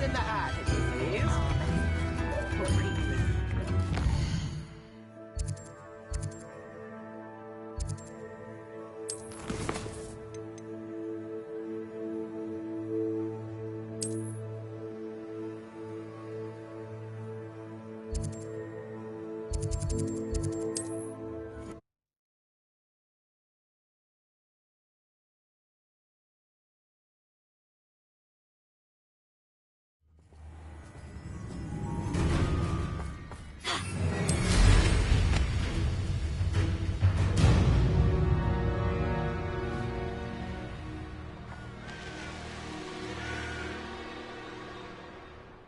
in the hat, if you please.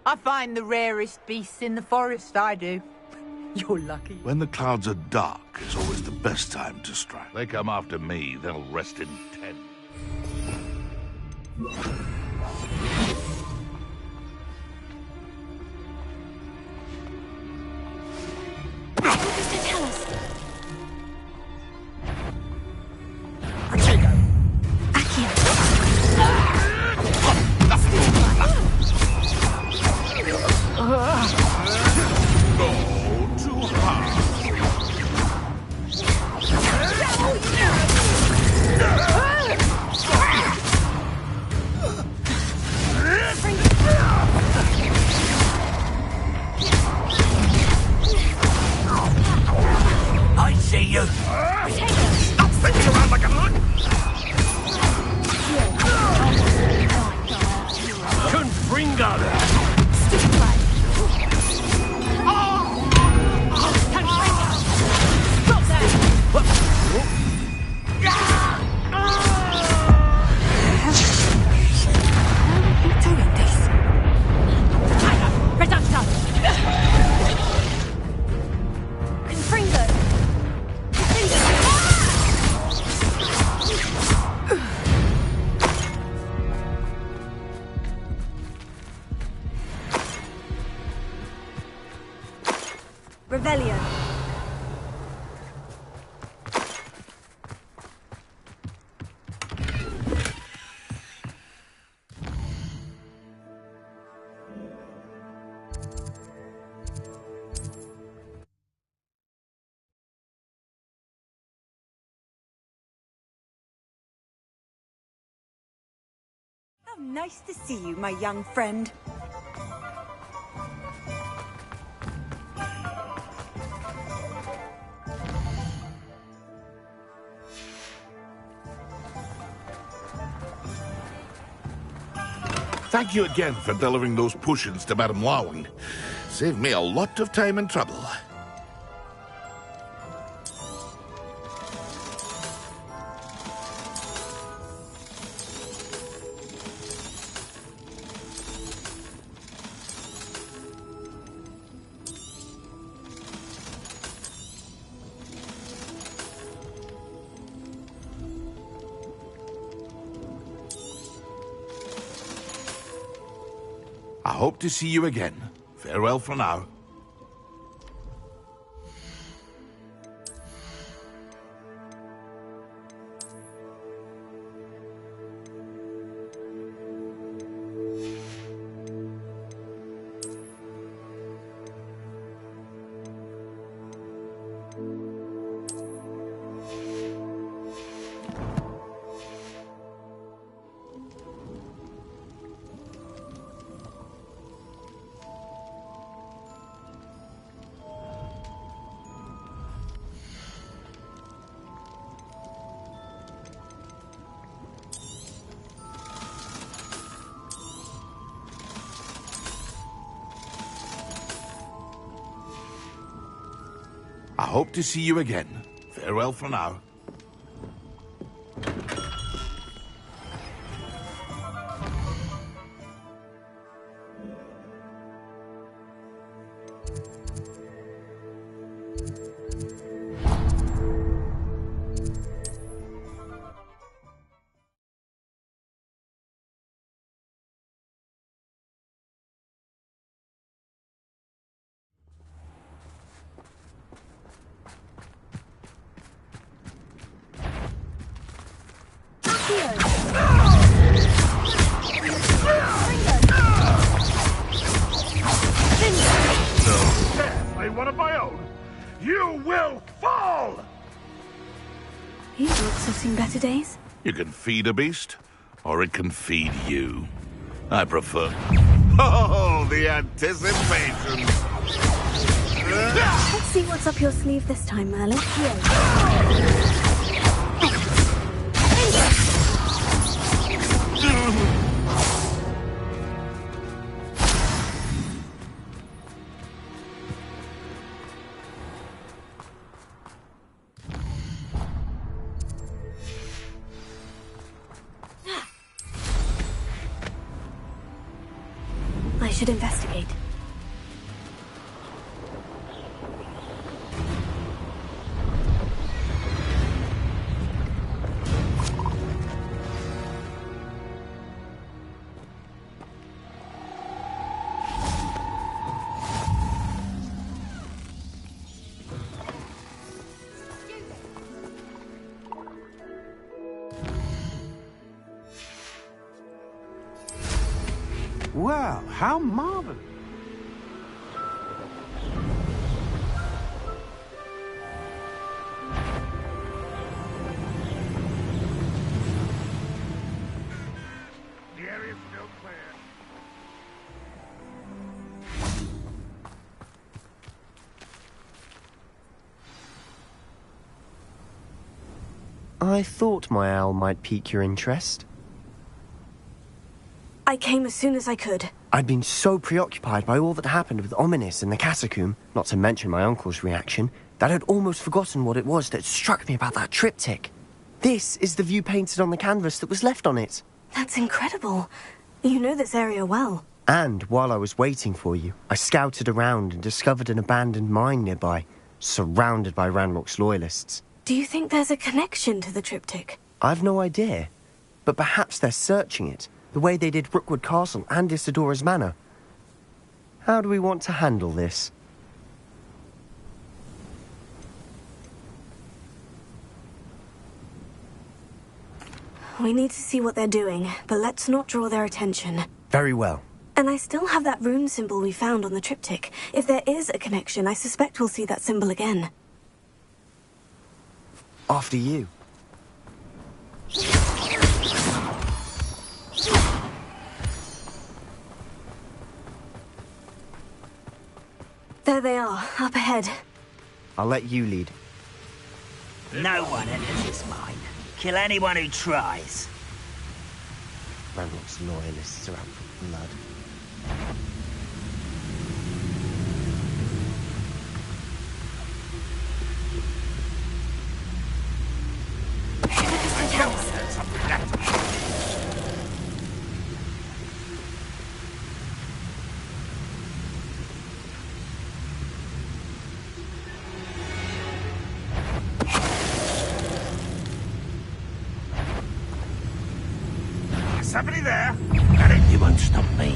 I find the rarest beasts in the forest, I do. You're lucky. When the clouds are dark, is always the best time to strike. They come after me, they'll rest in 10. What does that tell us? I see you. Stop thinking around like a look. Confringo. Revelio. How nice to see you, my young friend. Thank you again for delivering those potions to Madame Lawing. Saved me a lot of time and trouble. I hope to see you again. Farewell for now. I hope to see you again. Farewell for now. seen better days? You can feed a beast, or it can feed you. I prefer... Oh, the anticipation! Let's see what's up your sleeve this time, Merlin. Here. I should investigate. Well, how marvelous. The area's still clear. I thought my owl might pique your interest. I came as soon as I could. I'd been so preoccupied by all that happened with Ominis and the catacomb, not to mention my uncle's reaction, that I'd almost forgotten what it was that struck me about that triptych. This is the view painted on the canvas that was left on it. That's incredible. You know this area well. And while I was waiting for you, I scouted around and discovered an abandoned mine nearby, surrounded by Ranrock's loyalists. Do you think there's a connection to the triptych? I've no idea, but perhaps they're searching it, the way they did Rookwood Castle and Isidora's Manor. How do we want to handle this? We need to see what they're doing, but let's not draw their attention. Very well. And I still have that rune symbol we found on the triptych. If there is a connection, I suspect we'll see that symbol again. After you. There they are, up ahead. I'll let you lead. No one enters this mine. Kill anyone who tries. Ranrock's loyalists are out for blood. Somebody there? You won't stop me.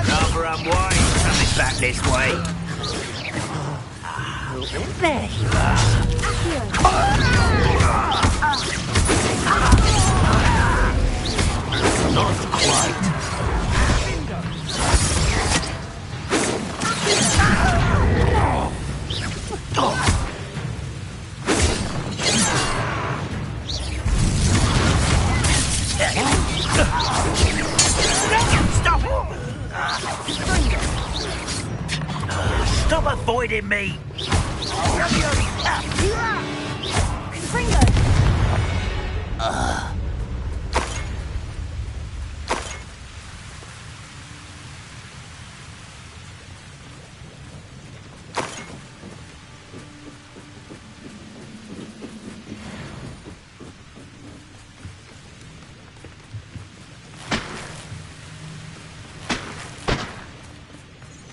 Rather unwind. Coming back this way. There you are. Not quite. Stop avoiding me!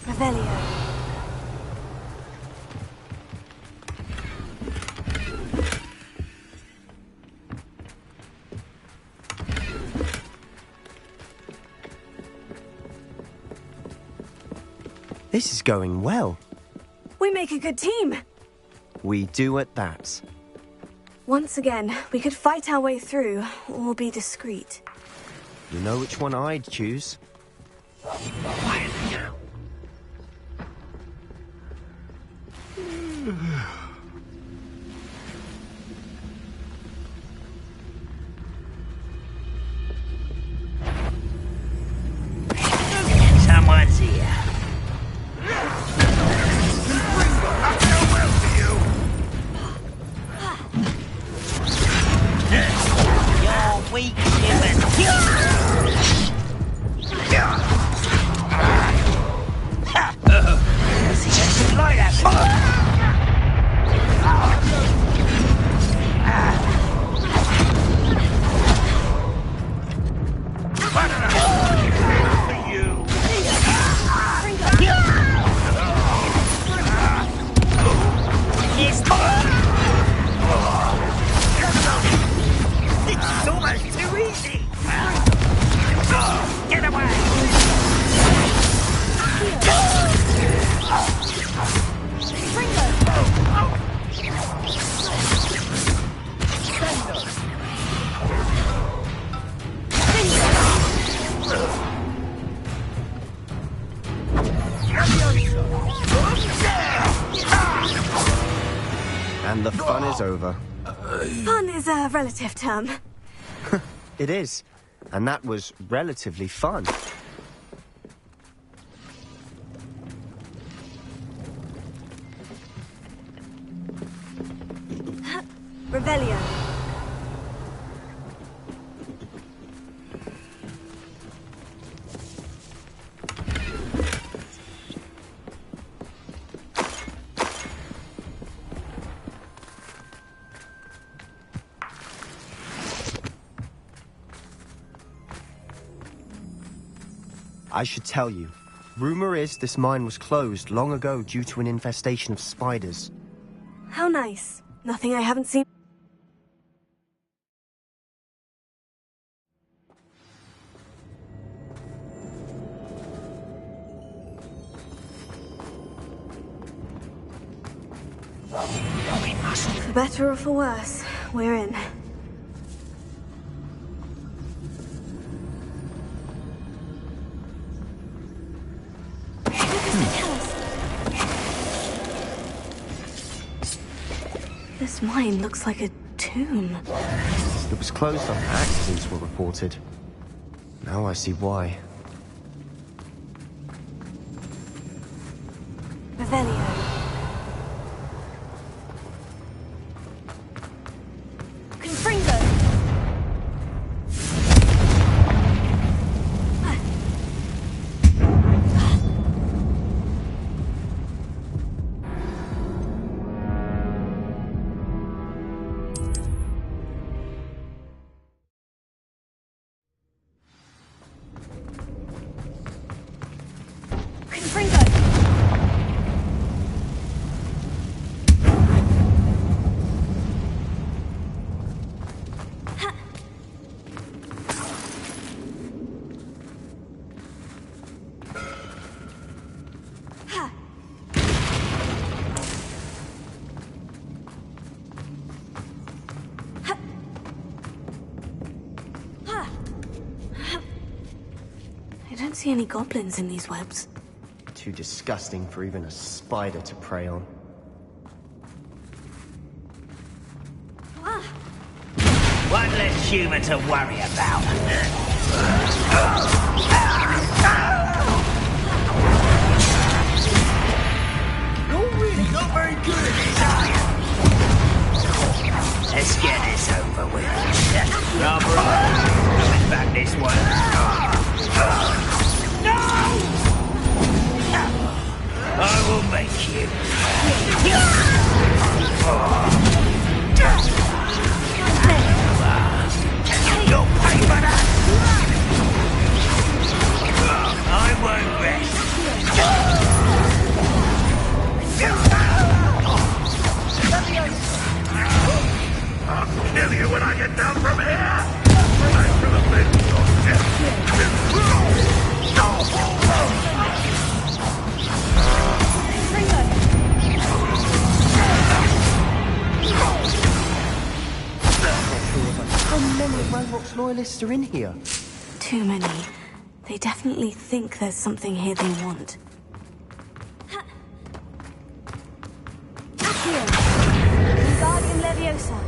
Revelio. This is going well. We make a good team. We do at that. Once again, we could fight our way through, or be discreet. You know which one I'd choose. Quietly now. Someone's here. You're weak, human. Light at It's almost too easy. Get away. And the fun is over. Fun is a relative term. It is. And that was relatively fun. Revelio. I should tell you. Rumor is this mine was closed long ago due to an infestation of spiders. How nice. Nothing I haven't seen. For better or for worse, we're in. This mine looks like a tomb. It was closed after accidents were reported. Now I see why. Revelio. Confringo. I don't see any goblins in these webs. Too disgusting for even a spider to prey on. One less human to worry about. You're really not very good at this, are you? Let's get this over with. Rather coming back this way. No! I will make you. You'll pay for that! I won't rest. I'll kill you when I get down from here! I should have been your death! How many of Ranrock's loyalists are in here? too many. They definitely think there's something here they want. Accio! Wingardium Leviosa!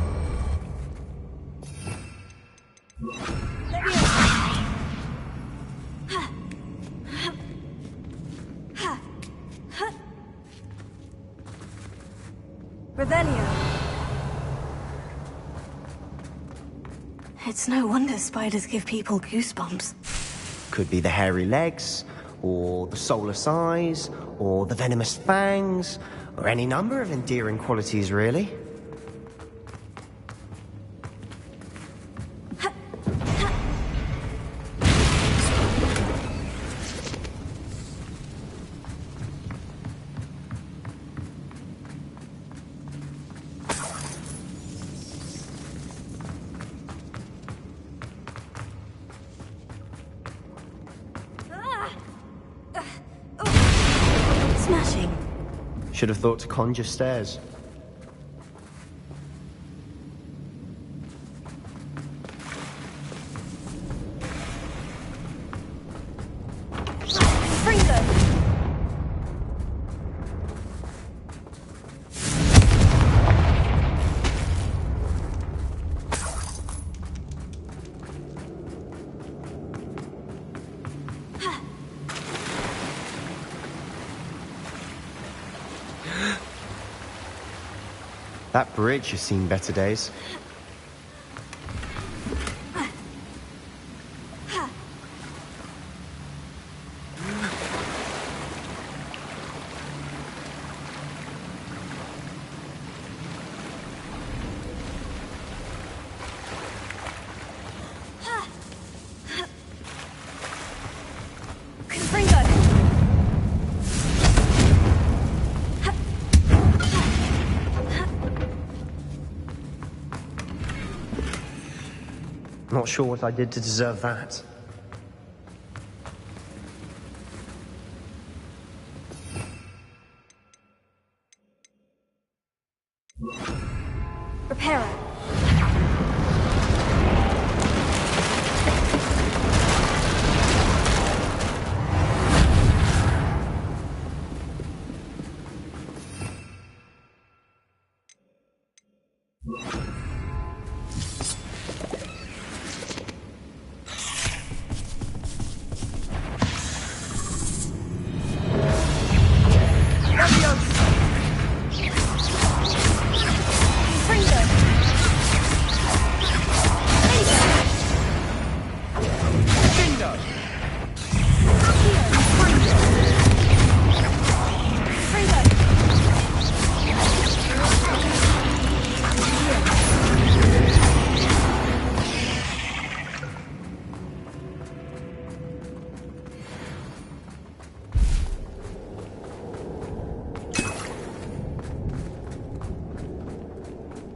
Revelio. It's no wonder spiders give people goosebumps. Could be the hairy legs, or the soulless eyes, or the venomous fangs, or any number of endearing qualities, really. Smashing. Should have thought to conjure stairs. Fringo! That bridge has seen better days. Not sure what I did to deserve that. Reparo.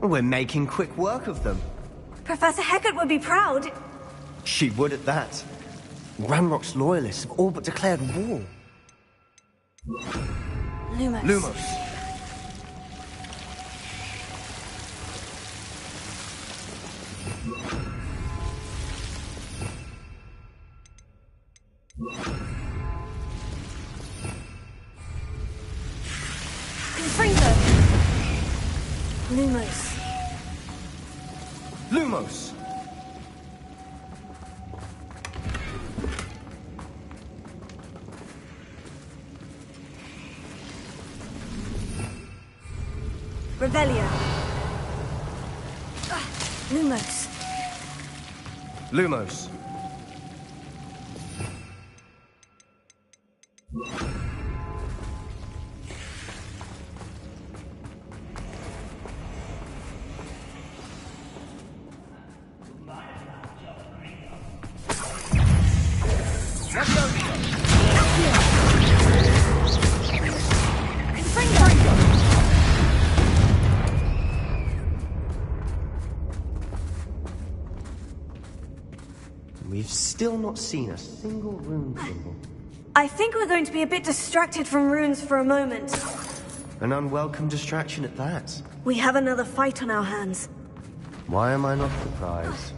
We're making quick work of them. Professor Hecat would be proud. She would at that. Ranrock's loyalists have all but declared war. Lumos. Lumos. Confringo. Lumos. Lumos. Revelio. Lumos. Lumos. We've still not seen a single rune symbol. I think we're going to be a bit distracted from runes for a moment. An unwelcome distraction at that. We have another fight on our hands. Why am I not surprised?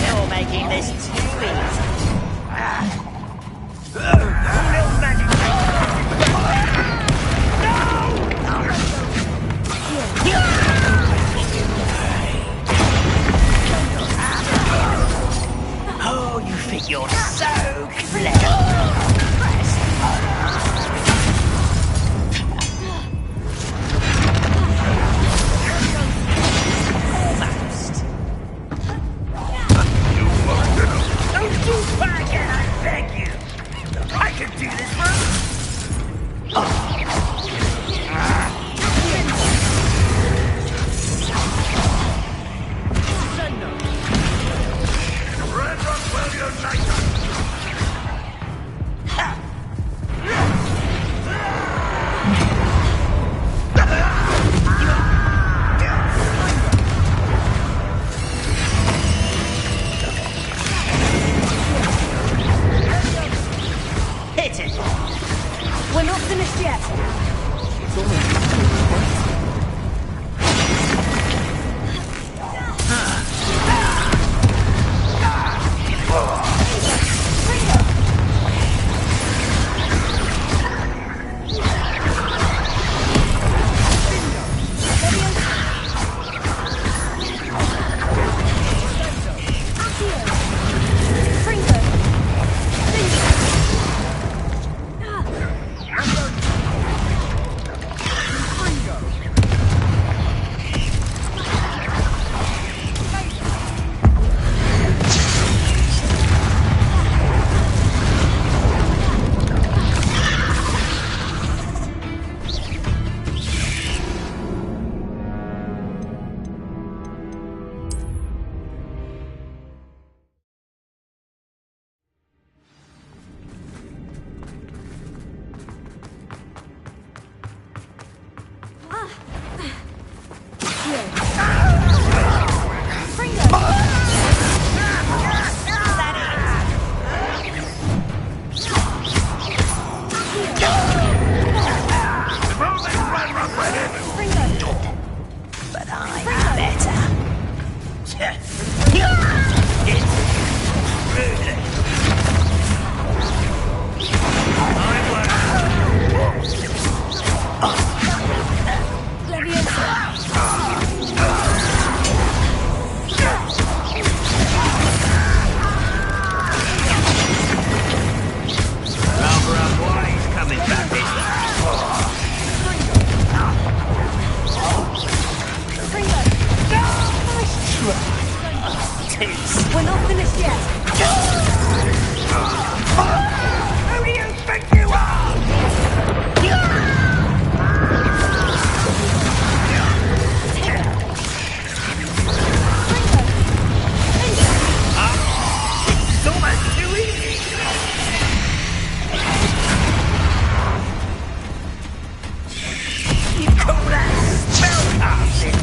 You're making this too easy. Little magic. Oh, you think you're so clever. Almost. Don't do that again, I beg you. I can do this for Red Rockwell Unite! hit it. We're not finished yet. But I'm better. Coming back this We're not finished yet. Who do you think you are? It's almost too easy. You call that spellcasting?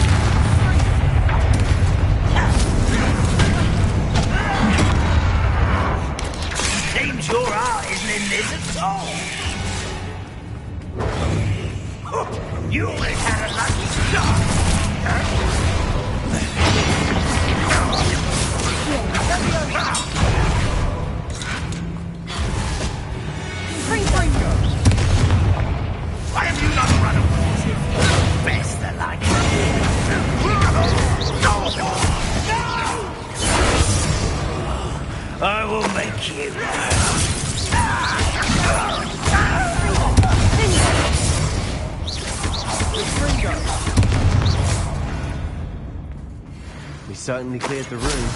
Seems your heart isn't in this at all. You always had a lucky shot. Why have you not run away? Best the like. I will make you. We certainly cleared the room.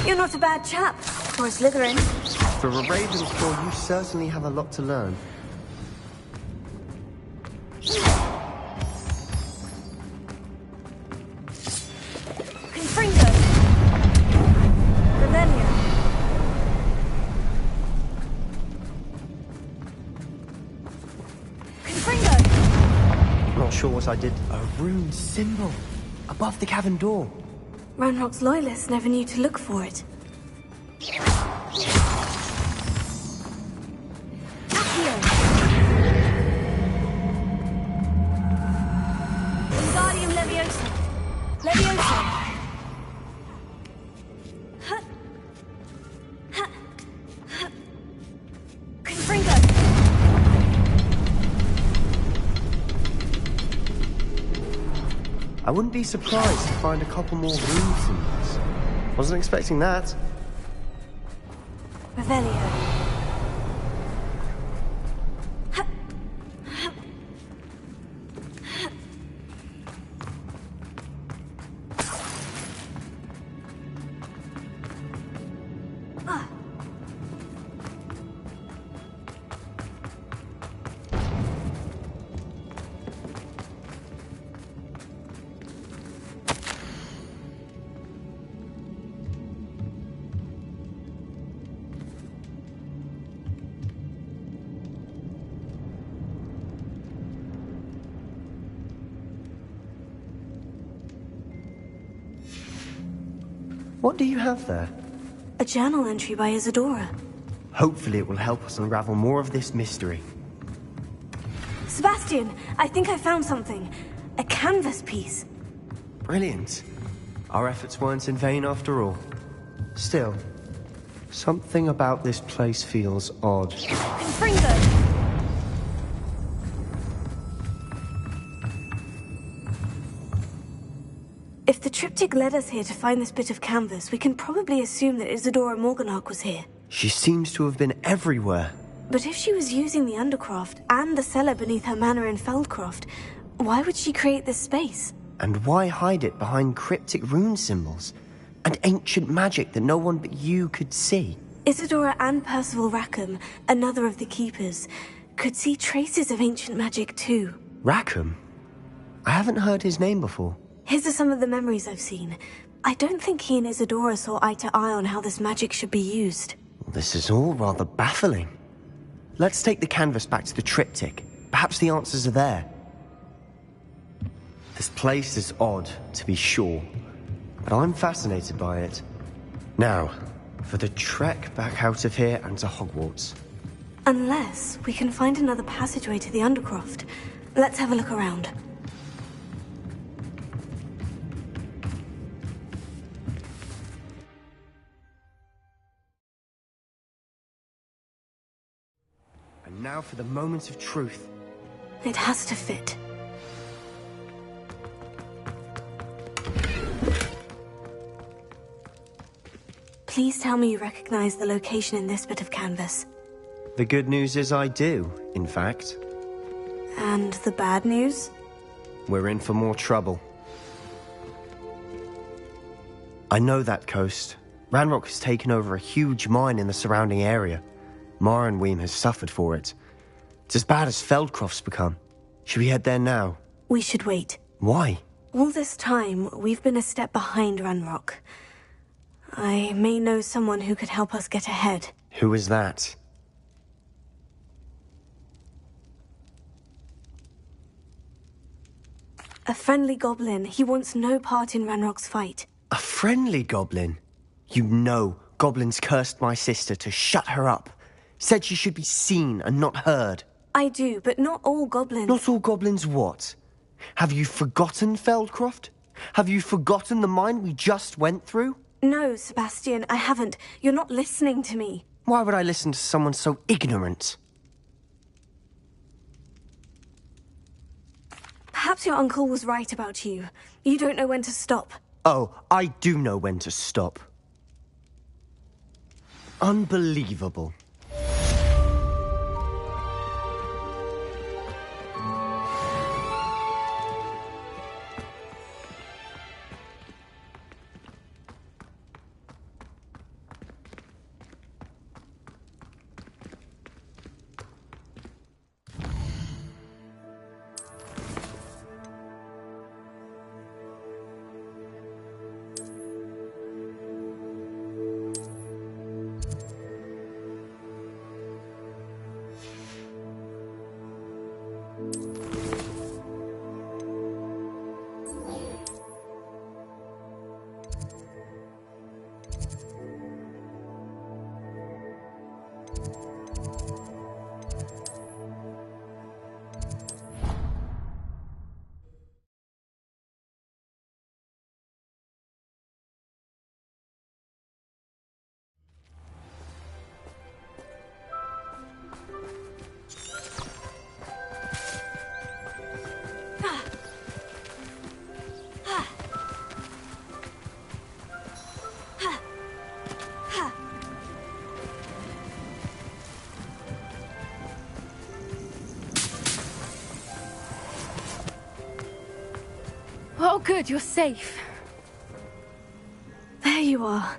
You're not a bad chap for a Slytherin. For a Ravenclaw, you certainly have a lot to learn. Confringo. Revelio. Confringo. Not sure what I did. A rune symbol above the cavern door. Ranrock's loyalists never knew to look for it. Accio. Leviosa! Confringo! I wouldn't be surprised to find a couple more rune symbols. Wasn't expecting that. Revelio. What do you have there? A journal entry by Isadora. Hopefully it will help us unravel more of this mystery. Sebastian, I think I found something. A canvas piece. Brilliant. Our efforts weren't in vain after all. Still, something about this place feels odd. Confringo! If the triptych led us here to find this bit of canvas, we can probably assume that Isadora Morganach was here. She seems to have been everywhere. But if she was using the Undercroft and the cellar beneath her manor in Feldcroft, why would she create this space? And why hide it behind cryptic rune symbols? And ancient magic that no one but you could see? Isadora and Percival Rackham, another of the Keepers, could see traces of ancient magic too. Rackham? I haven't heard his name before. His are some of the memories I've seen. I don't think he and Isadora saw eye to eye on how this magic should be used. This is all rather baffling. Let's take the canvas back to the triptych. Perhaps the answers are there. This place is odd, to be sure, but I'm fascinated by it. Now, for the trek back out of here and to Hogwarts. Unless we can find another passageway to the Undercroft. Let's have a look around. And now for the moment of truth. It has to fit. Please tell me you recognize the location in this bit of canvas. The good news is I do, in fact. And the bad news? We're in for more trouble. I know that coast. Ranrock has taken over a huge mine in the surrounding area. Marrenweem has suffered for it. It's as bad as Feldcroft's become. Should we head there now? We should wait. Why? All this time, we've been a step behind Ranrock. I may know someone who could help us get ahead. Who is that? A friendly goblin. He wants no part in Ranrock's fight. A friendly goblin? You know goblins cursed my sister to shut her up. Said she should be seen and not heard. I do, but not all goblins. Not all goblins what? Have you forgotten Feldcroft? Have you forgotten the mine we just went through? No, Sebastian, I haven't. You're not listening to me. Why would I listen to someone so ignorant? Perhaps your uncle was right about you. You don't know when to stop. Oh, I do know when to stop. Unbelievable. good, you're safe. There you are.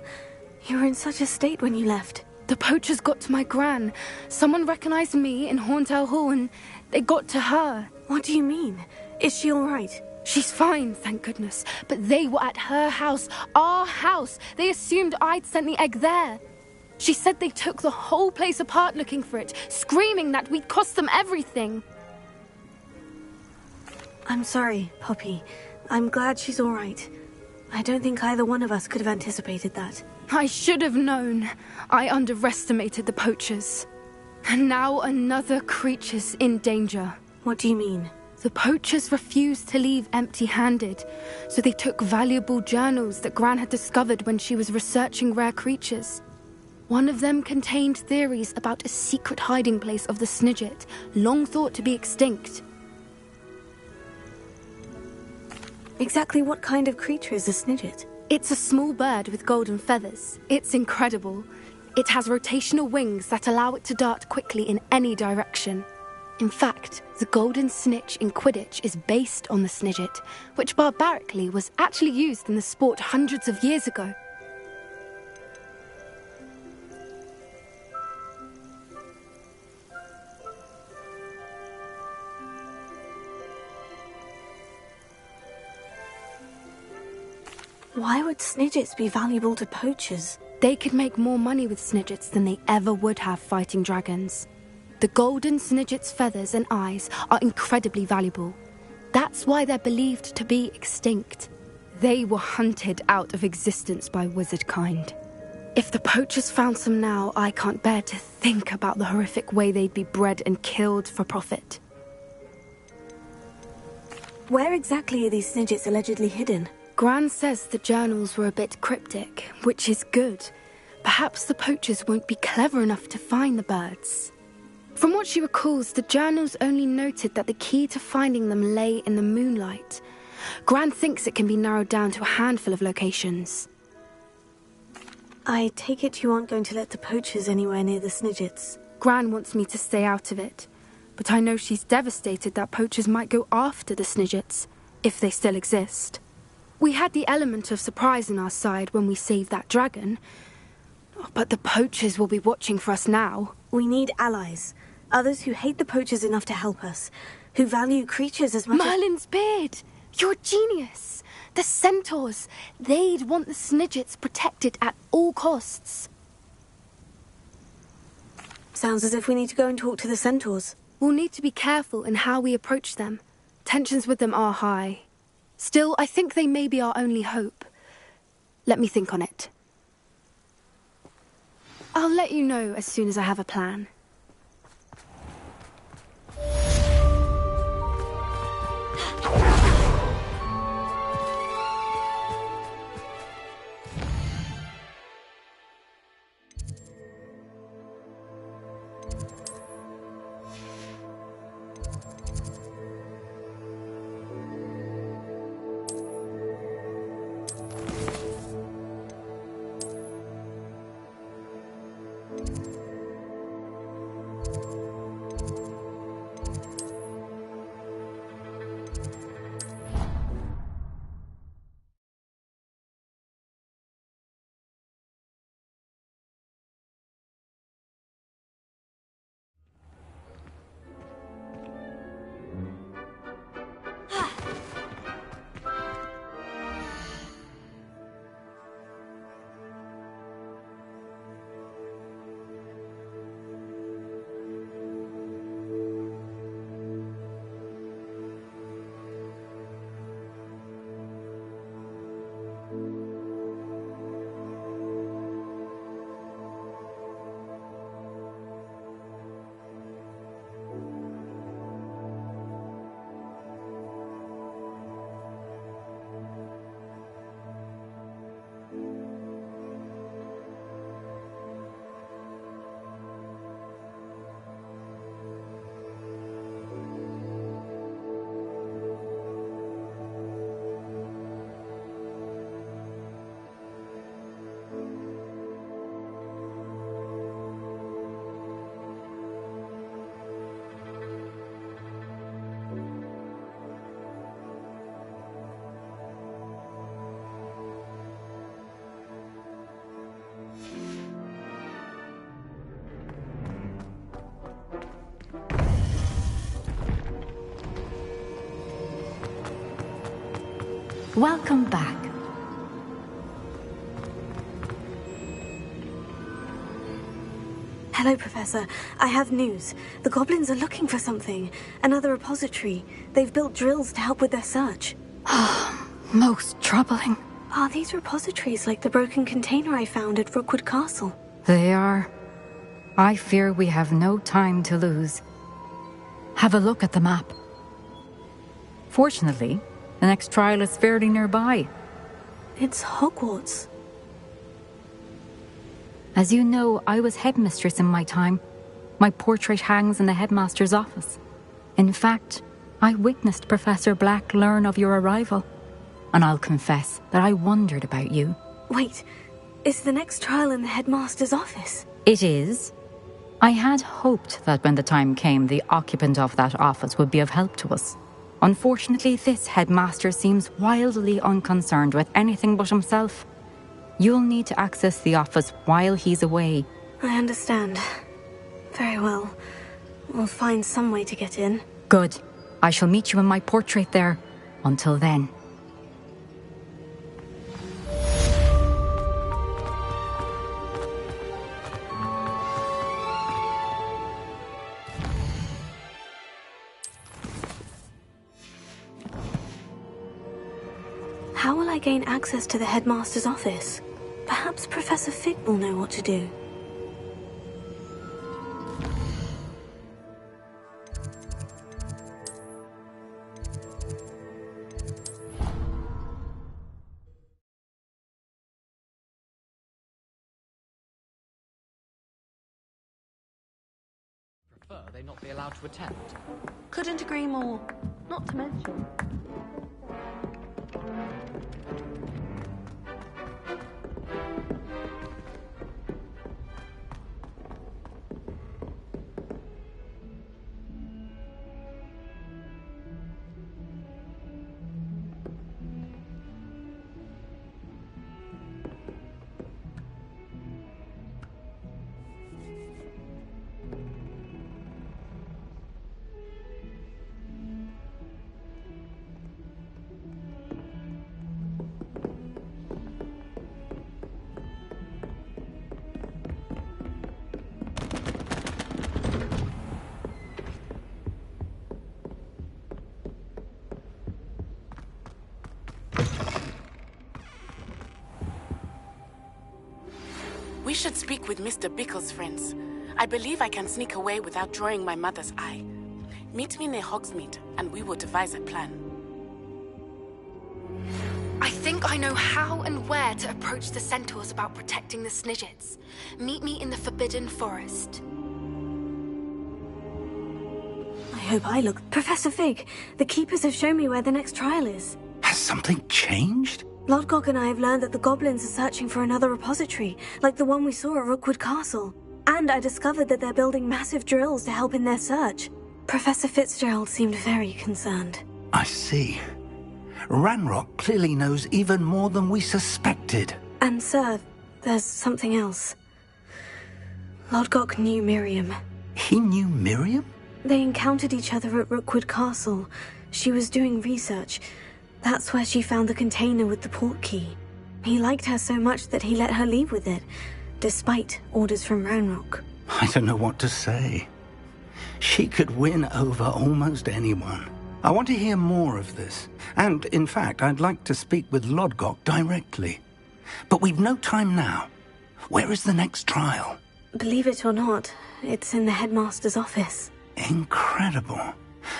You were in such a state when you left. The poachers got to my gran. Someone recognized me in Horndale Hall and they got to her. What do you mean? Is she all right? She's fine, thank goodness. But they were at her house, our house. They assumed I'd sent the egg there. She said they took the whole place apart looking for it, screaming that we'd cost them everything. I'm sorry, Poppy. I'm glad she's all right. I don't think either one of us could have anticipated that. I should have known. I underestimated the poachers. And now another creature's in danger. What do you mean? The poachers refused to leave empty-handed, so they took valuable journals that Gran had discovered when she was researching rare creatures. One of them contained theories about a secret hiding place of the Snidget, long thought to be extinct. Exactly what kind of creature is a Snidget? It's a small bird with golden feathers. It's incredible. It has rotational wings that allow it to dart quickly in any direction. In fact, the golden snitch in Quidditch is based on the Snidget, which barbarically was actually used in the sport hundreds of years ago. Why would Snidgets be valuable to poachers? They could make more money with Snidgets than they ever would have fighting dragons. The golden Snidget's feathers and eyes are incredibly valuable. That's why they're believed to be extinct. They were hunted out of existence by wizard kind. If the poachers found some now, I can't bear to think about the horrific way they'd be bred and killed for profit. Where exactly are these Snidgets allegedly hidden? Gran says the journals were a bit cryptic, which is good. Perhaps the poachers won't be clever enough to find the birds. From what she recalls, the journals only noted that the key to finding them lay in the moonlight. Gran thinks it can be narrowed down to a handful of locations. I take it you aren't going to let the poachers anywhere near the Snidgets. Gran wants me to stay out of it, but I know she's devastated that poachers might go after the Snidgets, if they still exist. We had the element of surprise on our side when we saved that dragon, but the poachers will be watching for us now. We need allies. Others who hate the poachers enough to help us, who value creatures as much Merlin's beard! You're a genius! The centaurs! They'd want the Snidgets protected at all costs. Sounds as if we need to go and talk to the centaurs. We'll need to be careful in how we approach them. Tensions with them are high. Still, I think they may be our only hope. Let me think on it. I'll let you know as soon as I have a plan. Welcome back. Hello, Professor. I have news. The goblins are looking for something. Another repository. They've built drills to help with their search. Most troubling. Are these repositories like the broken container I found at Rookwood Castle? They are. I fear we have no time to lose. Have a look at the map. Fortunately, the next trial is fairly nearby. It's Hogwarts. As you know, I was headmistress in my time. My portrait hangs in the headmaster's office. In fact, I witnessed Professor Black learn of your arrival. And I'll confess that I wondered about you. Wait, is the next trial in the headmaster's office? It is. I had hoped that when the time came, the occupant of that office would be of help to us. Unfortunately, this headmaster seems wildly unconcerned with anything but himself. You'll need to access the office while he's away. I understand. Very well. We'll find some way to get in. Good. I shall meet you in my portrait there. Until then. How will I gain access to the headmaster's office? Perhaps Professor Fig will know what to do. Prefer they not be allowed to attend? Couldn't agree more. Not to mention. We should speak with Mr. Bickle's friends. I believe I can sneak away without drawing my mother's eye. Meet me near Hogsmeade, and we will devise a plan. I think I know how and where to approach the Centaurs about protecting the Snidgets. Meet me in the Forbidden Forest. I hope I look... Professor Fig, the Keepers have shown me where the next trial is. Has something changed? Lodgok and I have learned that the goblins are searching for another repository, like the one we saw at Rookwood Castle. And I discovered that they're building massive drills to help in their search. Professor Fitzgerald seemed very concerned. I see. Ranrock clearly knows even more than we suspected. And sir, there's something else. Lodgok knew Miriam. He knew Miriam? They encountered each other at Rookwood Castle. She was doing research. That's where she found the container with the port key. He liked her so much that he let her leave with it, despite orders from Ranrock. I don't know what to say. She could win over almost anyone. I want to hear more of this. And, in fact, I'd like to speak with Lodgok directly. But we've no time now. Where is the next trial? Believe it or not, it's in the headmaster's office. Incredible.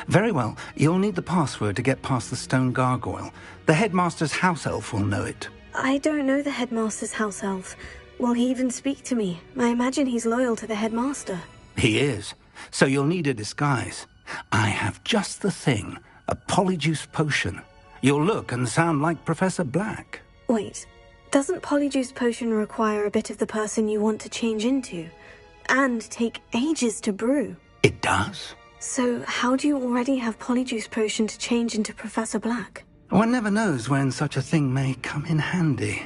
Very well, you'll need the password to get past the stone gargoyle. The headmaster's house elf will know it. I don't know the headmaster's house elf. Will he even speak to me? I imagine he's loyal to the headmaster. He is. So you'll need a disguise. I have just the thing. A polyjuice potion. You'll look and sound like Professor Black. Wait, doesn't polyjuice potion require a bit of the person you want to change into? And take ages to brew? It does. So how do you already have polyjuice potion to change into Professor Black? One never knows when such a thing may come in handy.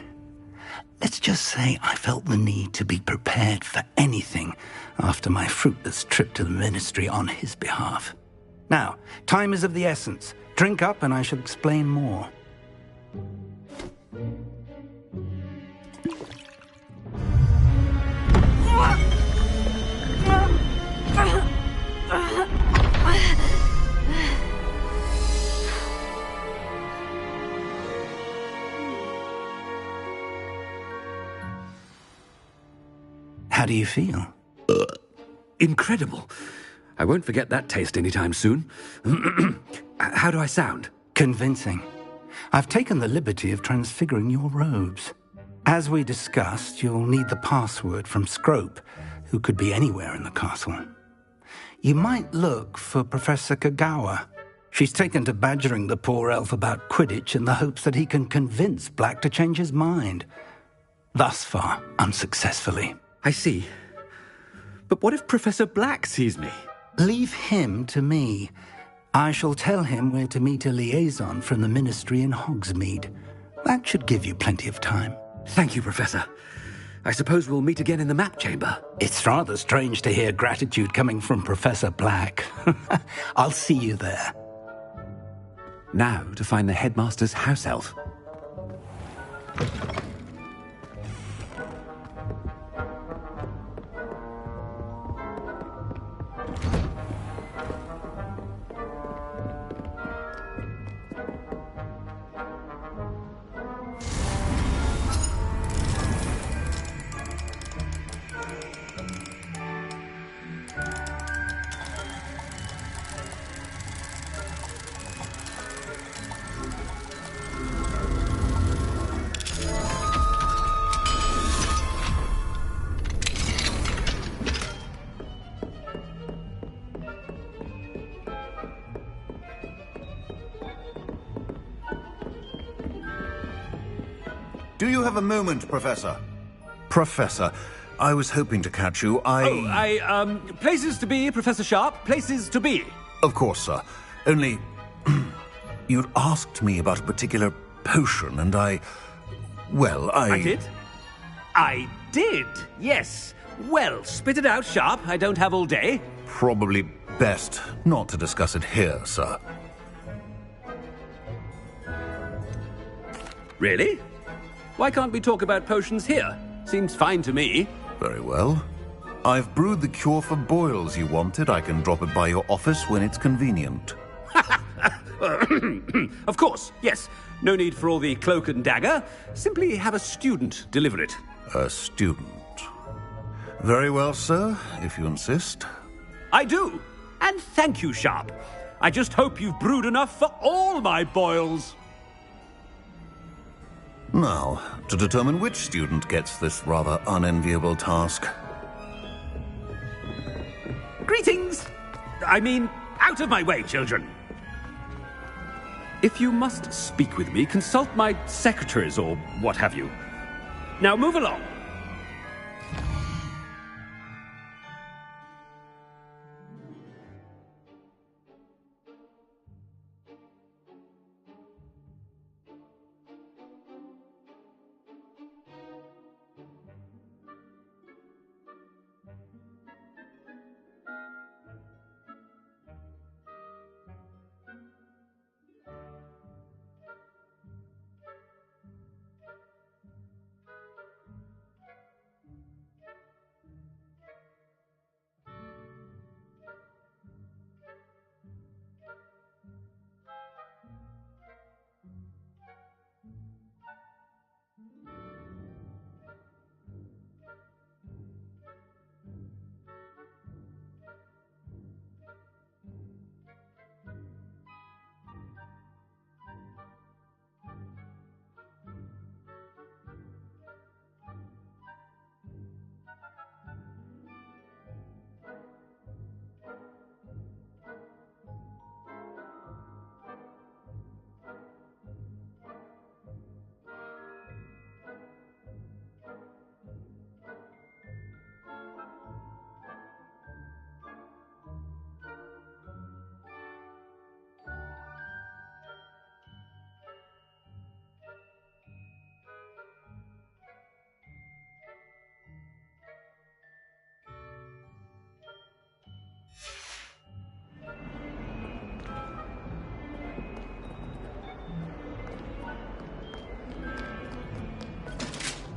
Let's just say I felt the need to be prepared for anything after my fruitless trip to the Ministry on his behalf. Now, time is of the essence. Drink up and I shall explain more. How do you feel? Incredible. I won't forget that taste anytime soon. How do I sound? Convincing. I've taken the liberty of transfiguring your robes. As we discussed, you'll need the password from Scrope, who could be anywhere in the castle. You might look for Professor Kagawa. She's taken to badgering the poor elf about Quidditch in the hopes that he can convince Black to change his mind. Thus far, unsuccessfully. I see. But what if Professor Black sees me? Leave him to me. I shall tell him where to meet a liaison from the Ministry in Hogsmeade. That should give you plenty of time. Thank you, Professor. I suppose we'll meet again in the map chamber. It's rather strange to hear gratitude coming from Professor Black. I'll see you there. Now to find the headmaster's house elf. Do you have a moment, Professor? Professor, I was hoping to catch you. Places to be, Professor Sharp. Places to be. Of course, sir. Only... you'd asked me about a particular potion, and I did? I did, yes. Well, spit it out, Sharp. I don't have all day. Probably best not to discuss it here, sir. Really? Why can't we talk about potions here? Seems fine to me. Very well. I've brewed the cure for boils you wanted. I can drop it by your office when it's convenient. Of course, yes. No need for all the cloak and dagger. Simply have a student deliver it. A student? Very well, sir, if you insist. I do. And thank you, Sharp. I just hope you've brewed enough for all my boils. Now, to determine which student gets this rather unenviable task. Greetings! I mean, out of my way, children. If you must speak with me, consult my secretaries or what have you. Now move along.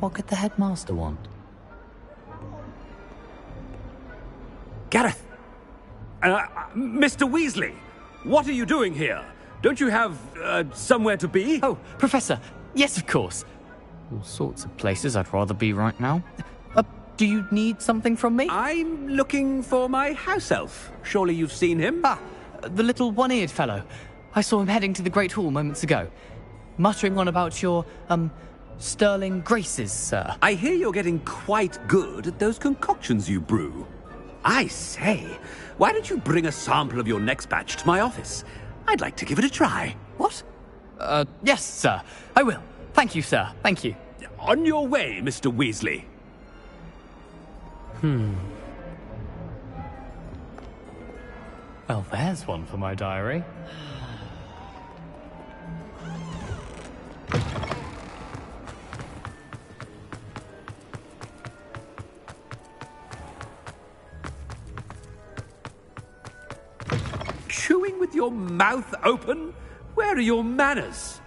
What could the headmaster want? Gareth! Mr. Weasley! What are you doing here? Don't you have, somewhere to be? Oh, Professor! Yes, of course. All sorts of places I'd rather be right now. Do you need something from me? I'm looking for my house elf. Surely you've seen him? Ah, the little one-eared fellow. I saw him heading to the Great Hall moments ago. Muttering on about your, sterling graces, sir. I hear you're getting quite good at those concoctions you brew. I say, why don't you bring a sample of your next batch to my office? I'd like to give it a try. What? Yes, sir. I will. Thank you, sir. Thank you. On your way, Mr. Weasley. Well, there's one for my diary. Chewing with your mouth open? Where are your manners?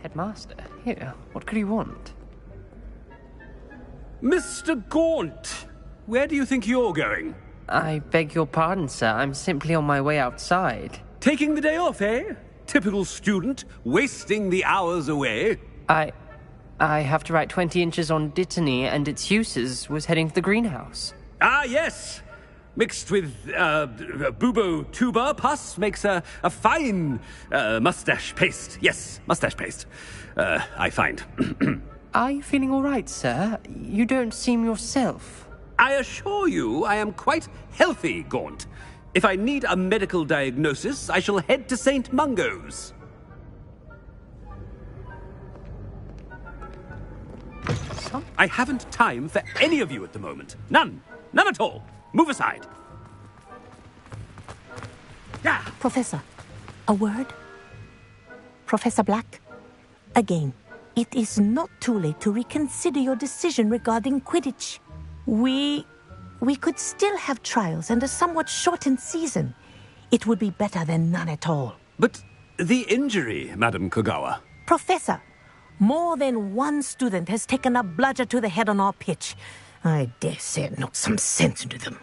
Headmaster, here, what could he want? Mr. Gaunt, where do you think you're going? I beg your pardon, sir. I'm simply on my way outside. Taking the day off, eh? Typical student, wasting the hours away. I have to write 20 inches on Dittany and its uses. Was heading to the greenhouse. Ah, yes. mixed with bubo tuber pus makes a fine mustache paste. Yes, mustache paste. I find. Are you feeling all right, sir? You don't seem yourself. I assure you I am quite healthy, Gaunt. If I need a medical diagnosis, I shall head to St. Mungo's. I haven't time for any of you at the moment. None. None at all. Move aside. Yeah. Professor, a word? Professor Black, again, it is not too late to reconsider your decision regarding Quidditch. We could still have trials and a somewhat shortened season. It would be better than none at all. But the injury, Madam Kogawa. Professor, more than one student has taken a bludger to the head on our pitch. I dare say it knocked some sense into them.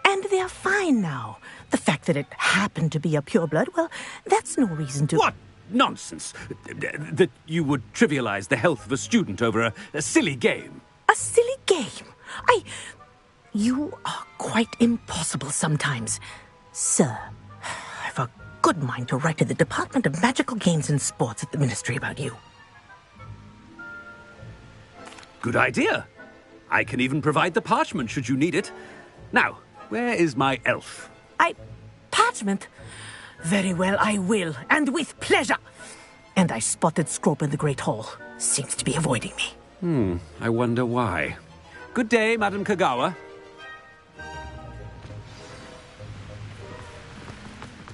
And they are fine now. The fact that it happened to be a pureblood, well, that's no reason to... What nonsense! That you would trivialize the health of a student over a silly game. A silly game? You are quite impossible sometimes. Sir, I've a good mind to write to the Department of Magical Games and Sports at the Ministry about you. Good idea. I can even provide the parchment should you need it. Now, where is my elf? Parchment? Very well, I will, and with pleasure. And I spotted Scrope in the Great Hall. Seems to be avoiding me. I wonder why. Good day, Madam Kogawa.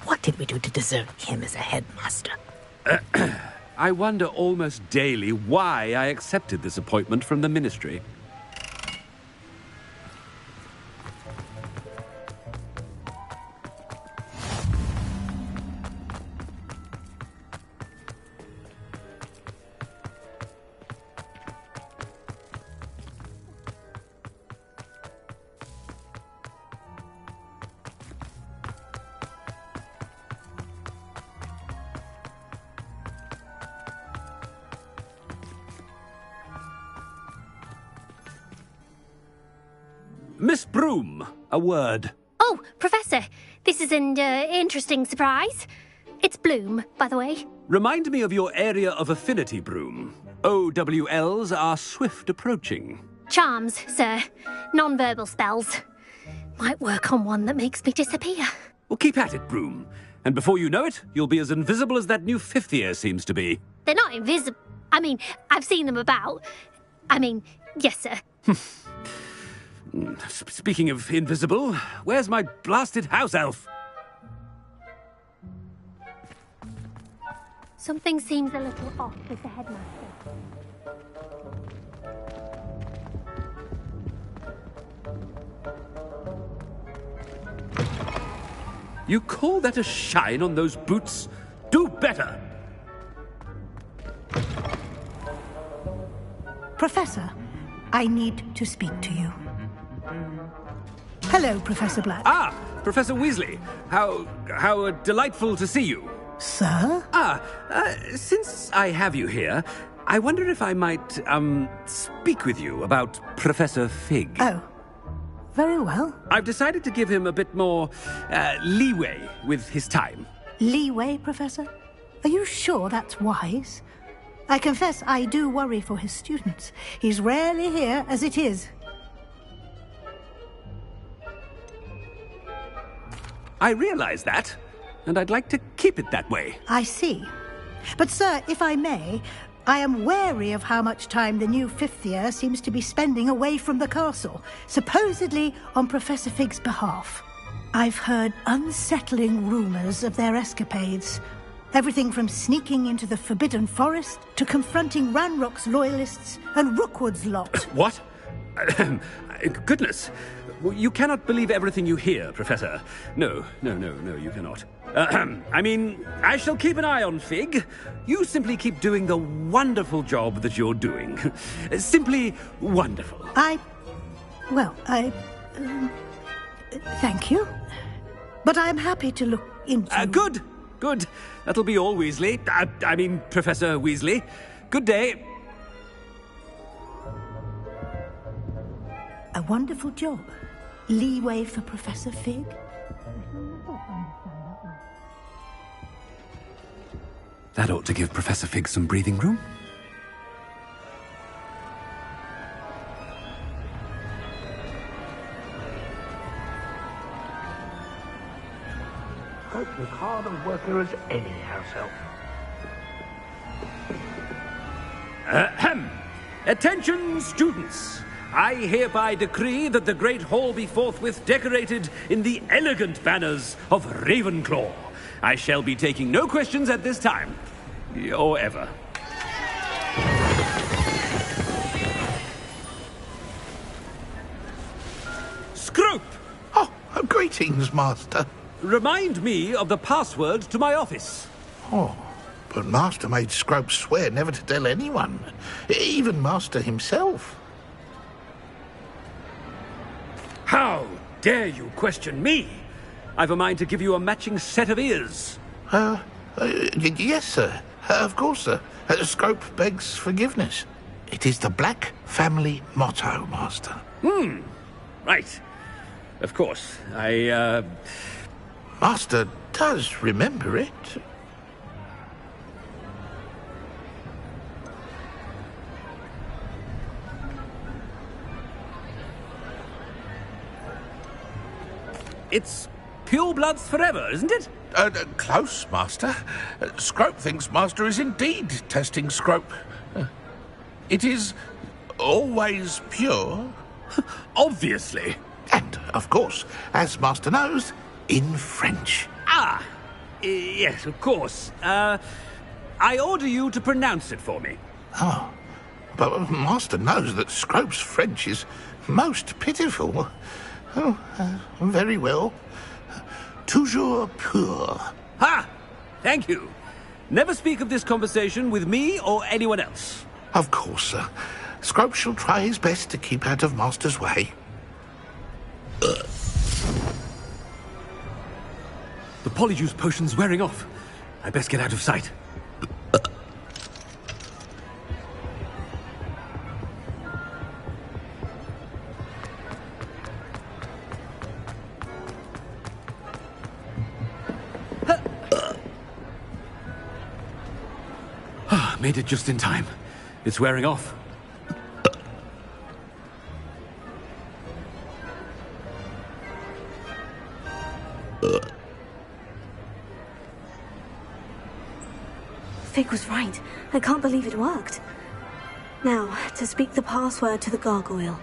What did we do to deserve him as a headmaster? I wonder almost daily why I accepted this appointment from the Ministry. Miss Broom, a word. Oh, Professor, this is an interesting surprise. It's Bloom, by the way. Remind me of your area of affinity, Broom. OWLs are swift approaching. Charms, sir. Non-verbal spells. Might work on one that makes me disappear. Well, keep at it, Broom. And before you know it, you'll be as invisible as that new fifth year seems to be. They're not invisible. I mean, I've seen them about. Yes, sir. Speaking of invisible, where's my blasted house elf? Something seems a little off with the headmaster. You call that a shine on those boots? Do better! Professor, I need to speak to you. Hello, Professor Black. Ah, Professor Weasley. How delightful to see you. Sir? Since I have you here, I wonder if I might, speak with you about Professor Fig. Oh, very well. I've decided to give him a bit more, leeway with his time. Leeway, Professor? Are you sure that's wise? I confess I do worry for his students. He's rarely here as it is. I realize that, and I'd like to keep it that way. I see. But, sir, if I may, I am wary of how much time the new fifth year seems to be spending away from the castle, supposedly on Professor Fig's behalf. I've heard unsettling rumors of their escapades. Everything from sneaking into the Forbidden Forest to confronting Ranrock's loyalists and Rookwood's lot. What? Goodness. You cannot believe everything you hear, Professor. No, you cannot. I shall keep an eye on Fig. You simply keep doing the wonderful job that you're doing. Simply wonderful. Thank you. But I'm happy to look into... Good. That'll be all, Weasley. Professor Weasley. Good day. A wonderful job. leeway for Professor Fig? That ought to give Professor Fig some breathing room. Hope's as hard a worker as any house elf. Ahem. Attention, students! I hereby decree that the Great Hall be forthwith decorated in the elegant banners of Ravenclaw. I shall be taking no questions at this time. Or ever. Scrope! Oh, greetings, Master. Remind me of the password to my office. Oh, but Master made Scrope swear never to tell anyone, even Master himself. How dare you question me? I've a mind to give you a matching set of ears. Yes, sir. Of course, sir. Scrope begs forgiveness. It is the Black family motto, Master. Right. Of course. Master does remember it. It's pure bloods forever, isn't it? Close, Master. Scrope thinks Master is indeed testing Scrope. It is always pure. Obviously. And, of course, as Master knows, in French. Ah! Yes, of course. I order you to pronounce it for me. Oh, but Master knows that Scrope's French is most pitiful. Oh, very well. Toujours pur. Ha! Thank you. Never speak of this conversation with me or anyone else. Of course, sir. Scrope shall try his best to keep out of Master's way. The polyjuice potion's wearing off. I best get out of sight. Made it just in time. It's wearing off. Fig was right. I can't believe it worked. Now, to speak the password to the gargoyle.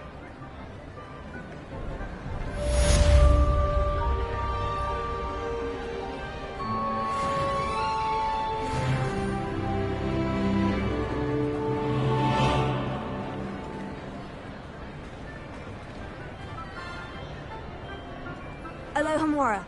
Alohomora.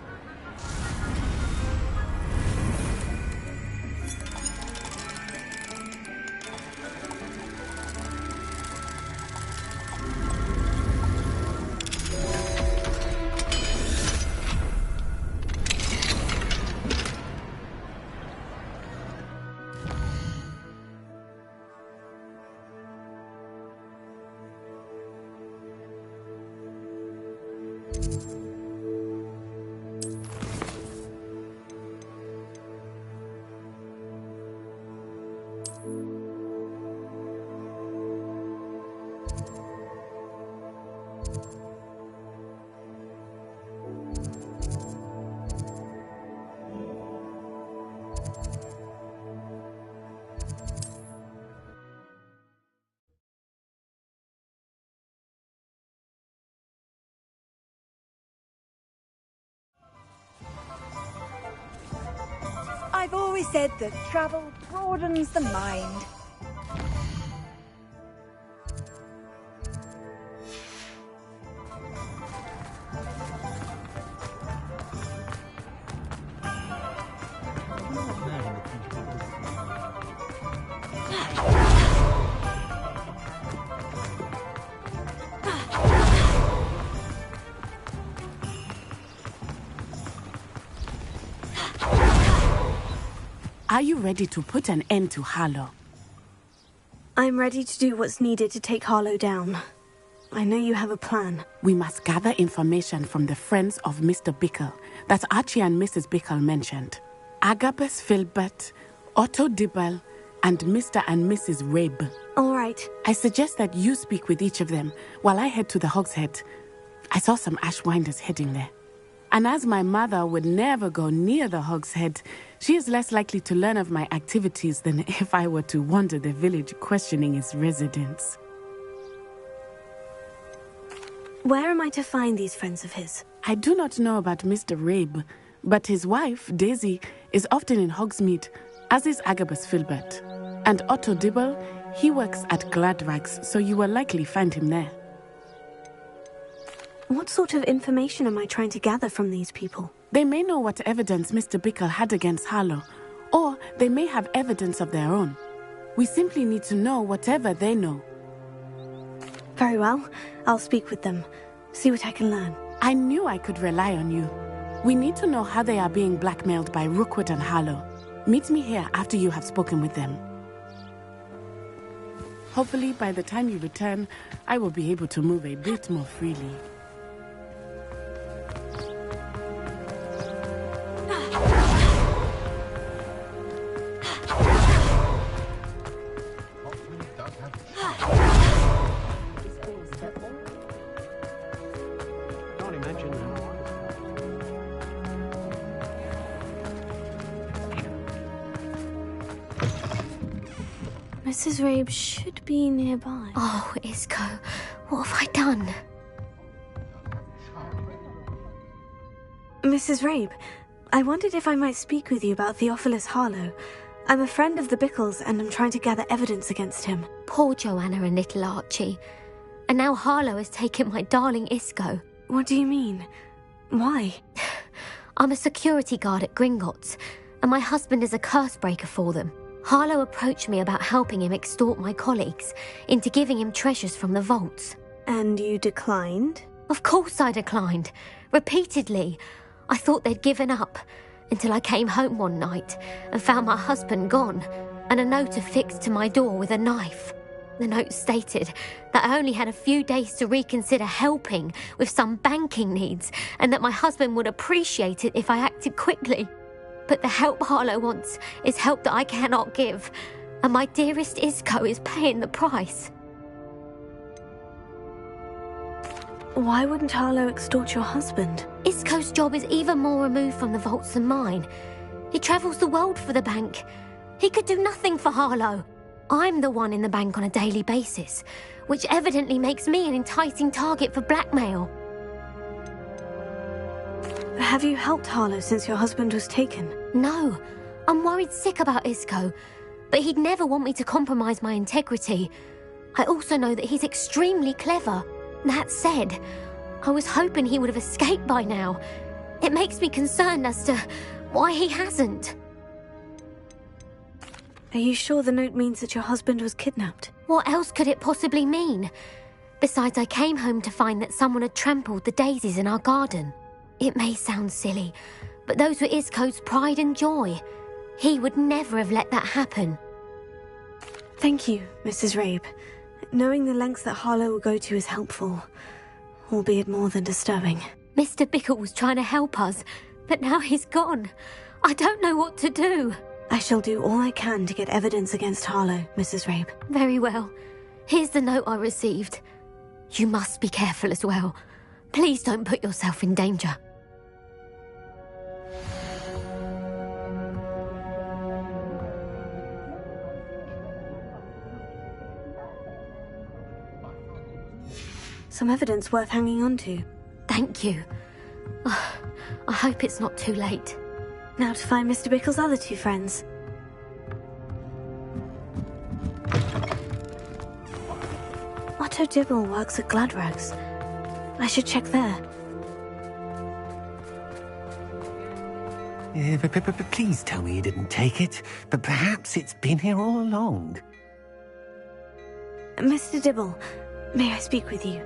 I've always said that travel broadens the mind. Are you ready to put an end to Harlow? I'm ready to do what's needed to take Harlow down. I know you have a plan. We must gather information from the friends of Mr. Bickle that Archie and Mrs. Bickle mentioned. Agabus Filbert, Otto Dibble, and Mr. and Mrs. Rabe. All right. I suggest that you speak with each of them while I head to the Hogshead. I saw some Ashwinders heading there. And as my mother would never go near the Hogshead, she is less likely to learn of my activities than if I were to wander the village questioning its residents. Where am I to find these friends of his? I do not know about Mr. Rabe, but his wife, Daisy, is often in Hogsmeade, as is Agabus Filbert. And Otto Dibble, he works at Gladrags, so you will likely find him there. What sort of information am I trying to gather from these people? They may know what evidence Mr. Bickle had against Harlow, or they may have evidence of their own. We simply need to know whatever they know. Very well. I'll speak with them. See what I can learn. I knew I could rely on you. We need to know how they are being blackmailed by Rookwood and Harlow. Meet me here after you have spoken with them. Hopefully, by the time you return, I will be able to move a bit more freely. Mrs. Rabe should be nearby. Oh, Isco, what have I done? Mrs. Rabe, I wondered if I might speak with you about Theophilus Harlow. I'm a friend of the Bickles and I'm trying to gather evidence against him. Poor Joanna and little Archie. And now Harlow has taken my darling Isco. What do you mean? Why? I'm a security guard at Gringotts, and my husband is a curse breaker for them. Harlow approached me about helping him extort my colleagues into giving him treasures from the vaults. And you declined? Of course I declined. Repeatedly. I thought they'd given up, until I came home one night and found my husband gone, and a note affixed to my door with a knife. The note stated that I only had a few days to reconsider helping with some banking needs, and that my husband would appreciate it if I acted quickly. But the help Harlow wants is help that I cannot give, and my dearest Isco is paying the price. Why wouldn't Harlow extort your husband? Isco's job is even more removed from the vaults than mine. He travels the world for the bank. He could do nothing for Harlow. I'm the one in the bank on a daily basis, which evidently makes me an enticing target for blackmail. Have you helped Harlow since your husband was taken? No. I'm worried sick about Isco, but he'd never want me to compromise my integrity. I also know that he's extremely clever. That said, I was hoping he would have escaped by now. It makes me concerned as to why he hasn't. Are you sure the note means that your husband was kidnapped? What else could it possibly mean? Besides, I came home to find that someone had trampled the daisies in our garden. It may sound silly, but those were Isco's pride and joy. He would never have let that happen. Thank you, Mrs. Rabe. Knowing the lengths that Harlow will go to is helpful, albeit more than disturbing. Mr. Bickle was trying to help us, but now he's gone. I don't know what to do. I shall do all I can to get evidence against Harlow, Mrs. Rabe. Very well. Here's the note I received. You must be careful as well. Please don't put yourself in danger. Some evidence worth hanging on to. Thank you. Oh, I hope it's not too late. Now to find Mr. Bickle's other two friends. Otto Dibble works at Gladrags. I should check there. Please tell me you didn't take it, but perhaps it's been here all along. Mr. Dibble, may I speak with you?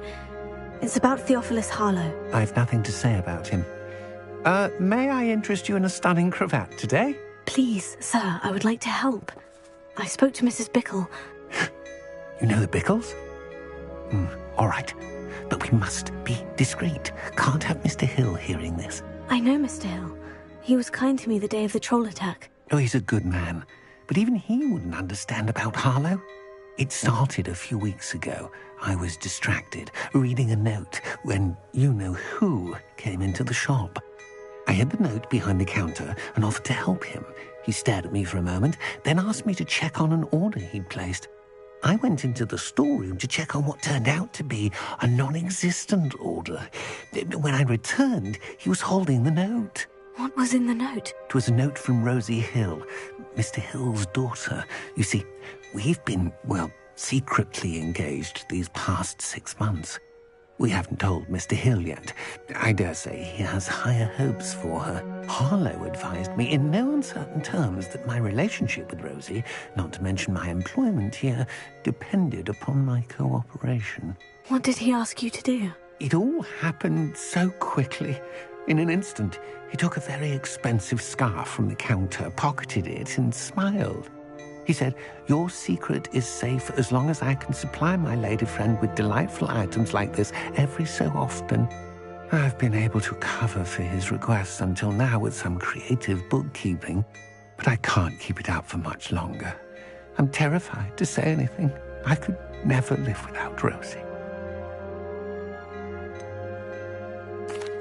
It's about Theophilus Harlow. I've nothing to say about him. May I interest you in a stunning cravat today? Please, sir, I would like to help. I spoke to Mrs. Bickle. You know the Bickles? All right. but we must be discreet. Can't have Mr. Hill hearing this. I know Mr. Hill. He was kind to me the day of the troll attack. Oh, he's a good man. But even he wouldn't understand about Harlow. It started a few weeks ago. I was distracted, reading a note, when you-know-who came into the shop. I hid the note behind the counter and offered to help him. He stared at me for a moment, then asked me to check on an order he'd placed. I went into the storeroom to check on what turned out to be a non-existent order. When I returned, he was holding the note. What was in the note? It was a note from Rosie Hill, Mr. Hill's daughter. You see, we've been, well, secretly engaged these past 6 months. We haven't told Mr. Hill yet. I dare say he has higher hopes for her. Harlow advised me in no uncertain terms that my relationship with Rosie, not to mention my employment here, depended upon my cooperation. What did he ask you to do? It all happened so quickly. In an instant, he took a very expensive scarf from the counter, pocketed it, and smiled. He said, "Your secret is safe as long as I can supply my lady friend with delightful items like this every so often." I've been able to cover for his requests until now with some creative bookkeeping, but I can't keep it up for much longer. I'm terrified to say anything. I could never live without Rosie.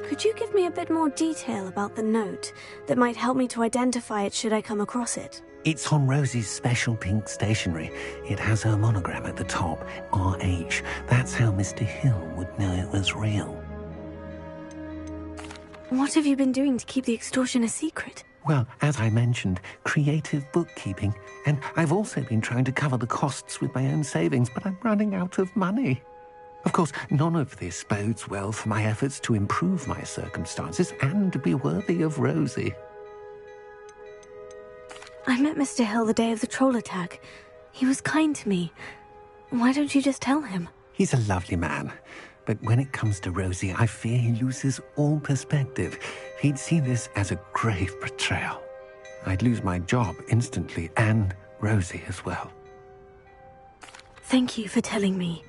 Could you give me a bit more detail about the note that might help me to identify it should I come across it? It's on Rosie's special pink stationery. It has her monogram at the top, RH. That's how Mr. Hill would know it was real. What have you been doing to keep the extortion a secret? Well, as I mentioned, creative bookkeeping. And I've also been trying to cover the costs with my own savings, but I'm running out of money. Of course, none of this bodes well for my efforts to improve my circumstances and to be worthy of Rosie. I met Mr. Hill the day of the troll attack. He was kind to me. Why don't you just tell him? He's a lovely man. But when it comes to Rosie, I fear he loses all perspective. He'd see this as a grave betrayal. I'd lose my job instantly, and Rosie as well. Thank you for telling me.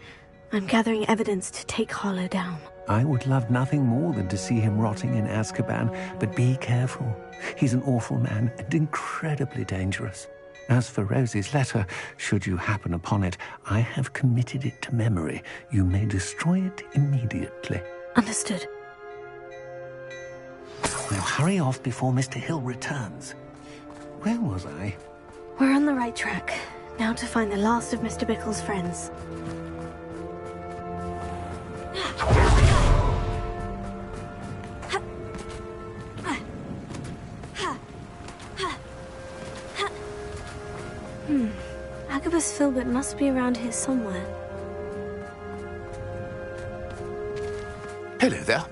I'm gathering evidence to take Harlow down. I would love nothing more than to see him rotting in Azkaban, but be careful. He's an awful man and incredibly dangerous. As for Rosie's letter, should you happen upon it, I have committed it to memory. You may destroy it immediately. Understood. Now hurry off before Mr. Hill returns. Where was I? We're on the right track. Now to find the last of Mr. Bickle's friends. Agabus Filbert must be around here somewhere. Hello there.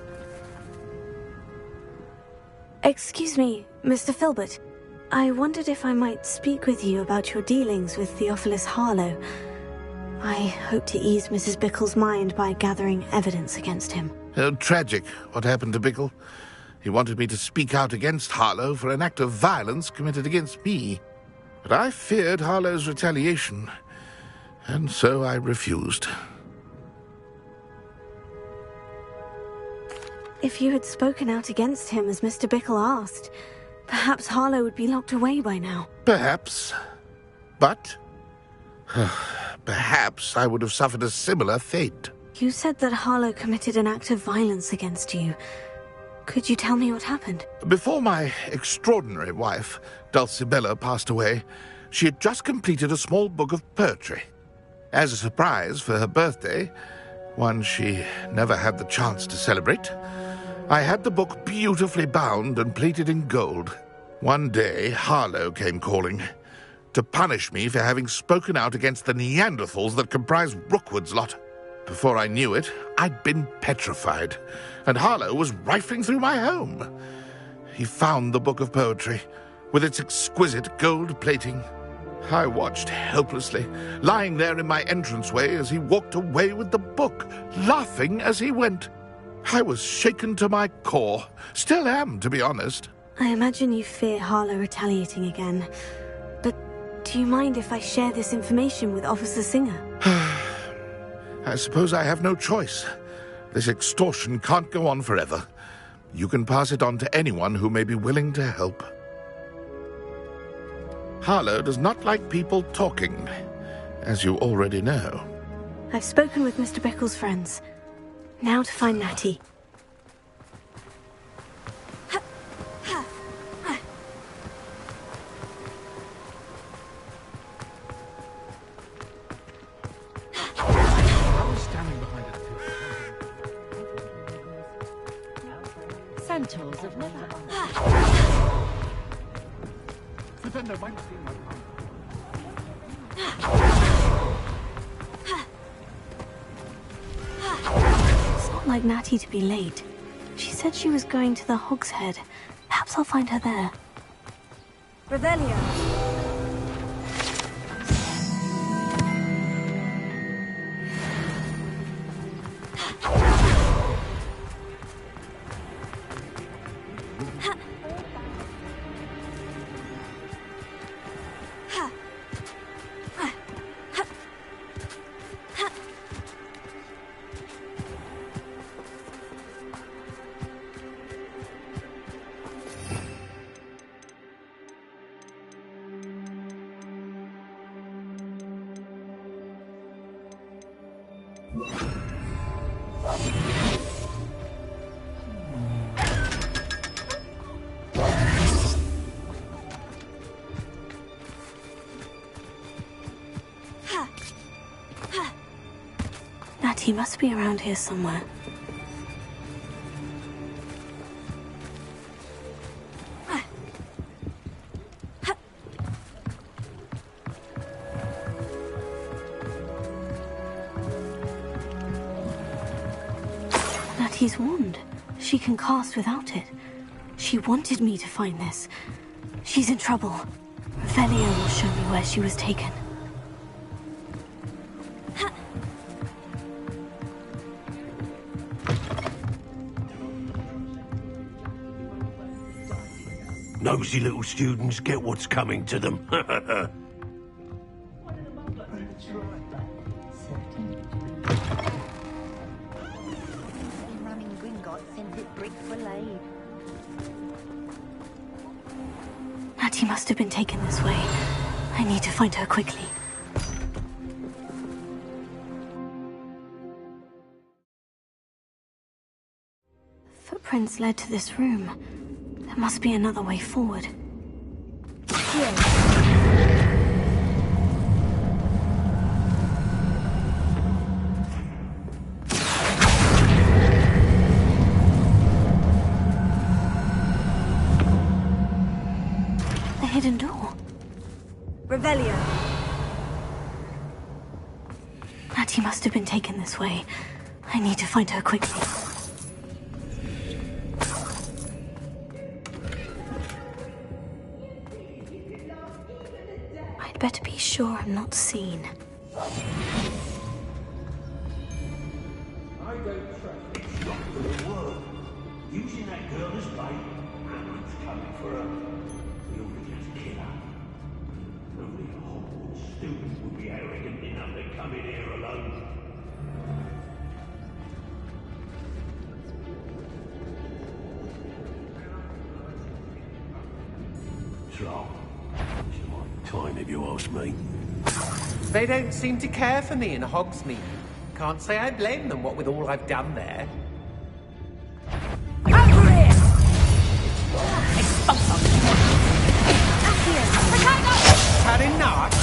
Excuse me, Mr. Filbert. I wondered if I might speak with you about your dealings with Theophilus Harlow. I hope to ease Mrs. Bickle's mind by gathering evidence against him. Tragic what happened to Bickle. He wanted me to speak out against Harlow for an act of violence committed against me. But I feared Harlow's retaliation, and so I refused. If you had spoken out against him as Mr. Bickle asked, perhaps Harlow would be locked away by now. Perhaps. But perhaps I would have suffered a similar fate. You said that Harlow committed an act of violence against you. Could you tell me what happened? Before my extraordinary wife, Dulcibella, passed away, she had just completed a small book of poetry. As a surprise for her birthday, one she never had the chance to celebrate, I had the book beautifully bound and plated in gold. One day, Harlow came calling to punish me for having spoken out against the Neanderthals that comprise Rookwood's lot. Before I knew it, I'd been petrified, and Harlow was rifling through my home. He found the book of poetry, with its exquisite gold plating. I watched helplessly, lying there in my entranceway as he walked away with the book, laughing as he went. I was shaken to my core. Still am, to be honest. I imagine you fear Harlow retaliating again. But do you mind if I share this information with Officer Singer? I suppose I have no choice. This extortion can't go on forever. You can pass it on to anyone who may be willing to help. Harlow does not like people talking, as you already know. I've spoken with Mr. Bickle's friends. Now to find Natty. Centaurs have never... It's not like Natty to be late. She said she was going to the Hog's Head. Perhaps I'll find her there. Revelio. Natty must be around here somewhere. Natty's wand. She can cast without it. She wanted me to find this. She's in trouble. Revelio will show me where she was taken. Nosy little students get what's coming to them. Natty must have been taken this way. I need to find her quickly. Footprints led to this room. There must be another way forward. The hidden door. Revelio. Natty must have been taken this way. I need to find her quickly. I'd better be sure I'm not seen. I don't trust it's not for the world. Using that girl as bait, Hamlet's coming for her. We ought to just kill her. Only a Hogwarts student would be arrogant enough to come in here alone. So, it's my time if you ask me. They don't seem to care for me in Hogsmeade. Can't say I blame them, what with all I've done there. Had enough?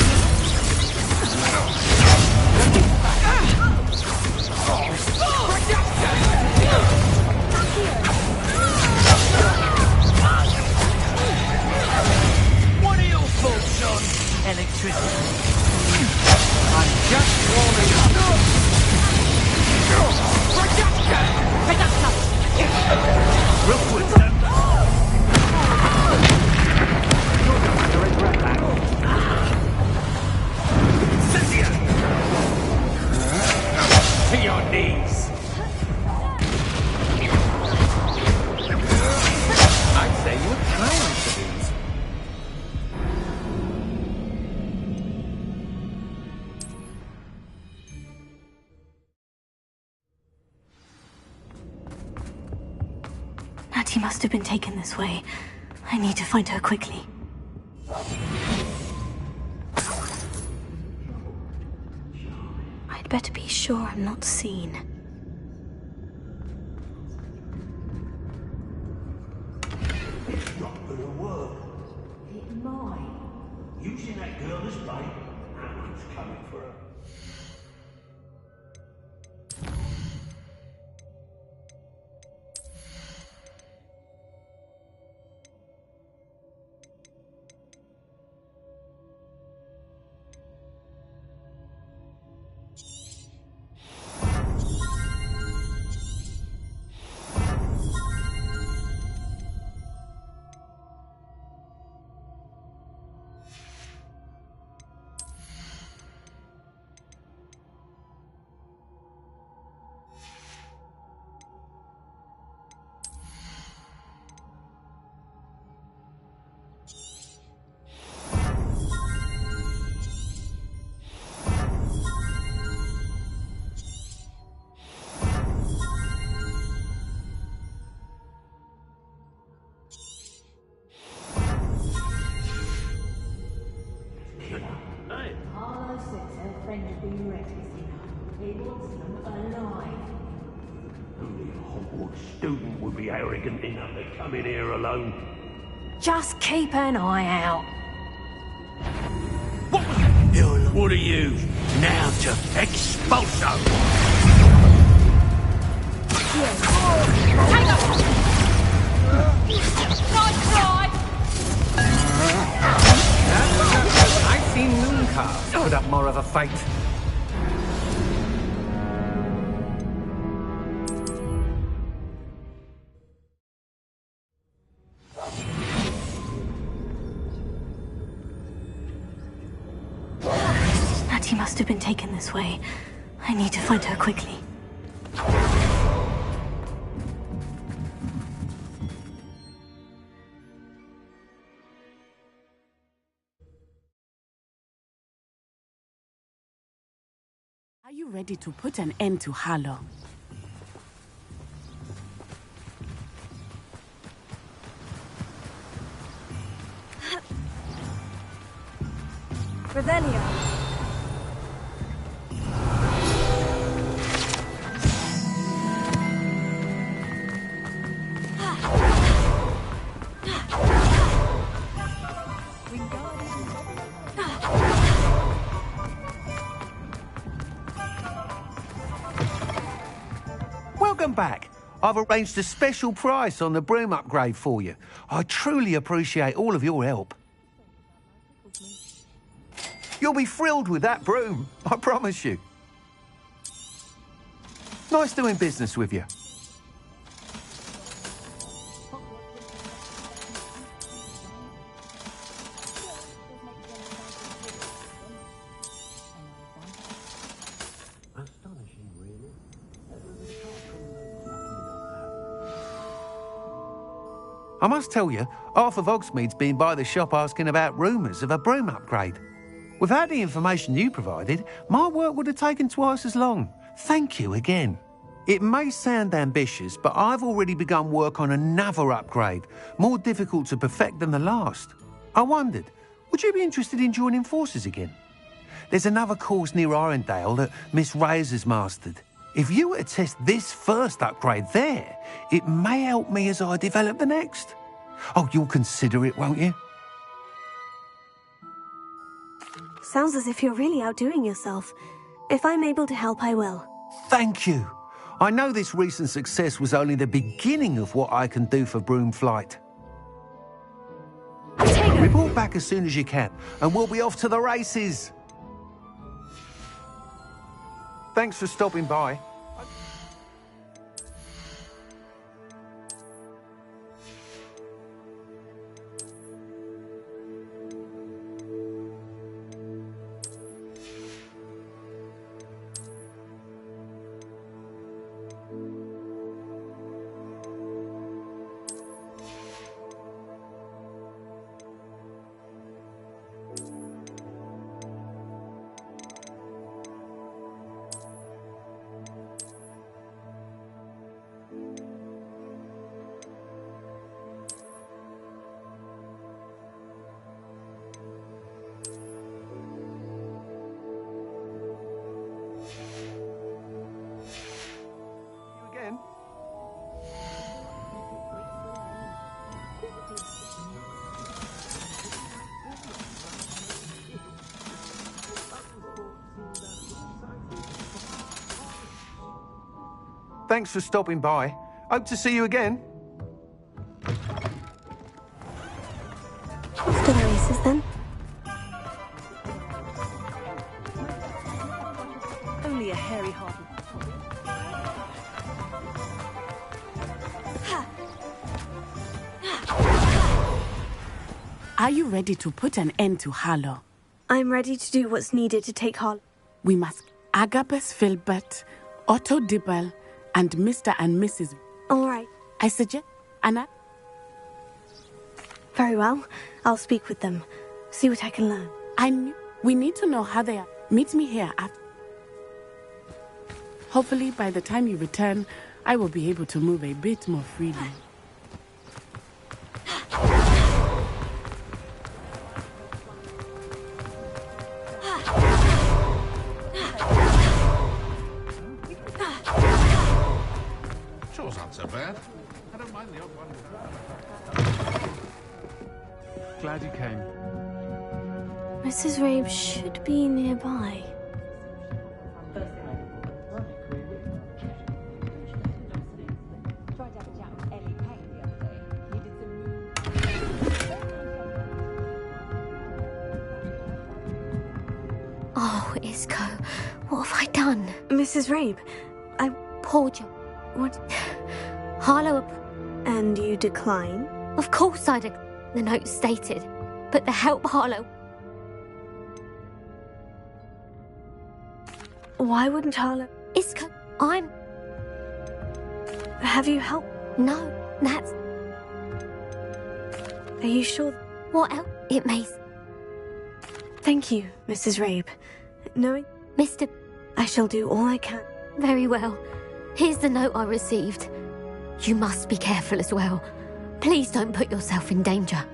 What are your thoughts on electricity? I'm just warming up. Rookwood, sir. You're going to regret that. Natty must have been taken this way. I need to find her quickly. I'd better be sure I'm not seen. It's not gonna work. It might. Using that girl as bait, Alan's coming for her. Student would be arrogant enough to come in here alone. Just keep an eye out. What are you? Now to Expulso! I've seen Mooncalves put up more of a fight. Natty must have been taken this way. I need to find her quickly. Are you ready to put an end to Harlow? Revelio. Welcome back. I've arranged a special price on the broom upgrade for you. I truly appreciate all of your help. You'll be thrilled with that broom, I promise you. Nice doing business with you. I must tell you, half of Hogsmeade's been by the shop asking about rumours of a broom upgrade. Without the information you provided, my work would have taken twice as long. Thank you again. It may sound ambitious, but I've already begun work on another upgrade, more difficult to perfect than the last. I wondered, would you be interested in joining forces again? There's another course near Arendale that Miss Reyes has mastered. If you were to test this first upgrade there, it may help me as I develop the next. Oh, you'll consider it, won't you? Sounds as if you're really outdoing yourself. If I'm able to help, I will. Thank you. I know this recent success was only the beginning of what I can do for Broomflight. Report back as soon as you can, and we'll be off to the races. Thanks for stopping by. Thanks for stopping by. Hope to see you again. Off to the races, then. Only a hairy hobbit. Are you ready to put an end to Harlow? I'm ready to do what's needed to take Harlow. We must Agabus Filbert, Otto Dibble, and Mr. and Mrs. All right. I suggest Anna. Very well. I'll speak with them. See what I can learn. We need to know how they are. Meet me here after. Hopefully, by the time you return, I will be able to move a bit more freely. Sure's not so bad. I don't mind the odd one. Glad you came. Mrs. Rabe should be nearby. Oh, Isco, what have I done? Mrs. Rabe, I poured you. What? Harlow. And you decline? Of course I decline. The note stated, but the help Harlow. Why wouldn't Harlow? Isco, Have you helped? No, that's. Are you sure? What else? It may. Thank you, Mrs. Rabe. Knowing Mr. I shall do all I can. Very well. Here's the note I received. You must be careful as well. Please don't put yourself in danger.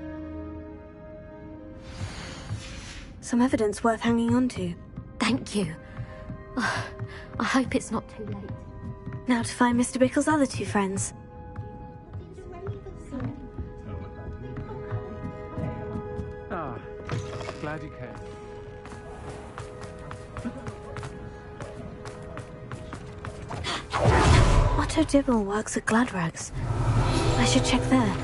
Some evidence worth hanging on to. Thank you. I hope it's not too late. Now to find Mr. Bickle's other two friends. Ah, glad you came. Otto Dibble works at Gladrags. I should check there.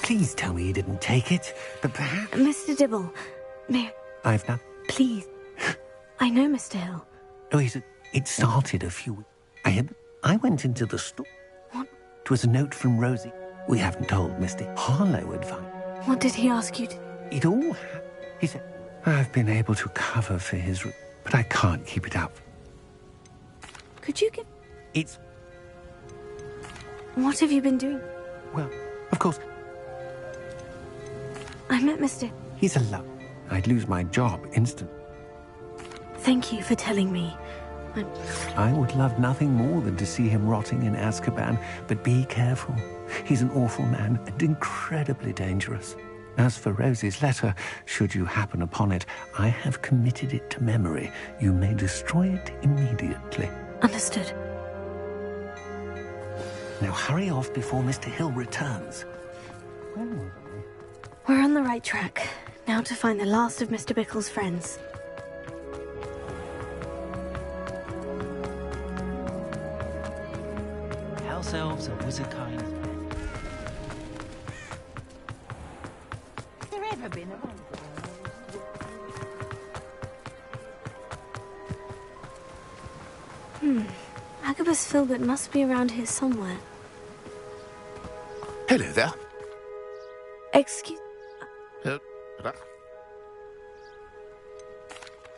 Please tell me you didn't take it. But perhaps... Mr. Dibble, may I've not... Please. I know Mr. Hill. Oh, it started a few weeks... I went into the store. What? It was a note from Rosie. We haven't told Mr. Harlow advice. What did he ask you to... It all... He said, I've been able to cover for his... But I can't keep it up. Could you give... It's... What have you been doing? Well, of course, I met Mr. he's a love. I'd lose my job instantly. Thank you for telling me. I would love nothing more than to see him rotting in Azkaban, but be careful. He's an awful man and incredibly dangerous. As for Rosie's letter, should you happen upon it, I have committed it to memory. You may destroy it immediately. Understood. Now hurry off before Mr. Hill returns. We're on the right track. Now to find the last of Mr. Bickle's friends. House elves are wizard kind. Has there ever been a... Agabus Filbert must be around here somewhere. Hello there. Excuse...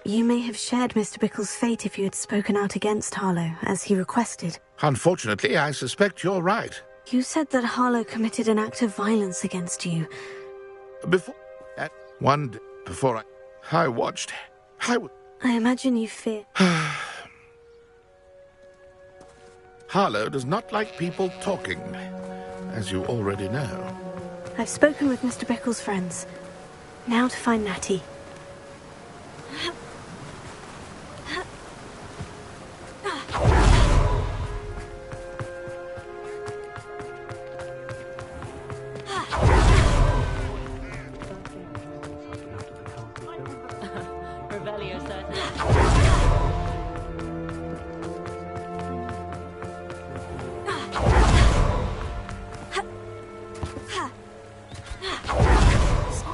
You may have shared Mr. Bickle's fate if you had spoken out against Harlow, as he requested. Unfortunately, I suspect you're right. You said that Harlow committed an act of violence against you. Before... one day before I watched... I imagine you fear... Harlow does not like people talking, as you already know. I've spoken with Mr. Bickle's friends. Now to find Natty.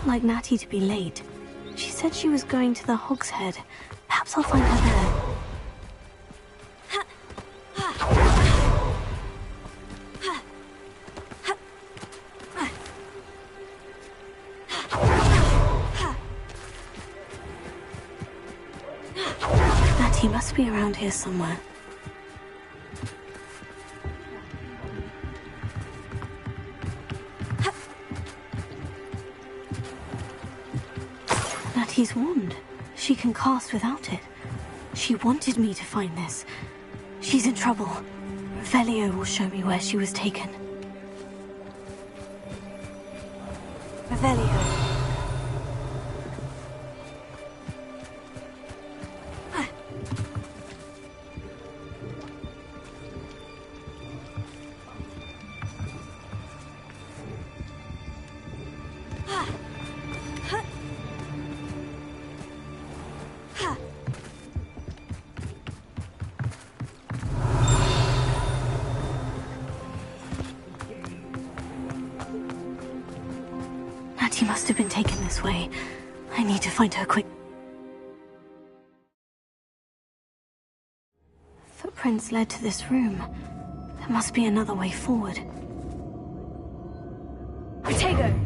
like Natty to be late. She said she was going to the Hog's Head. Perhaps I'll find her there. Natty must be around here somewhere. Natty's wand. She can cast without it. She wanted me to find this. She's in trouble. Revelio will show me where she was taken. Revelio. Natty must have been taken this way. I need to find her quick. Footprints led to this room. There must be another way forward. Protego!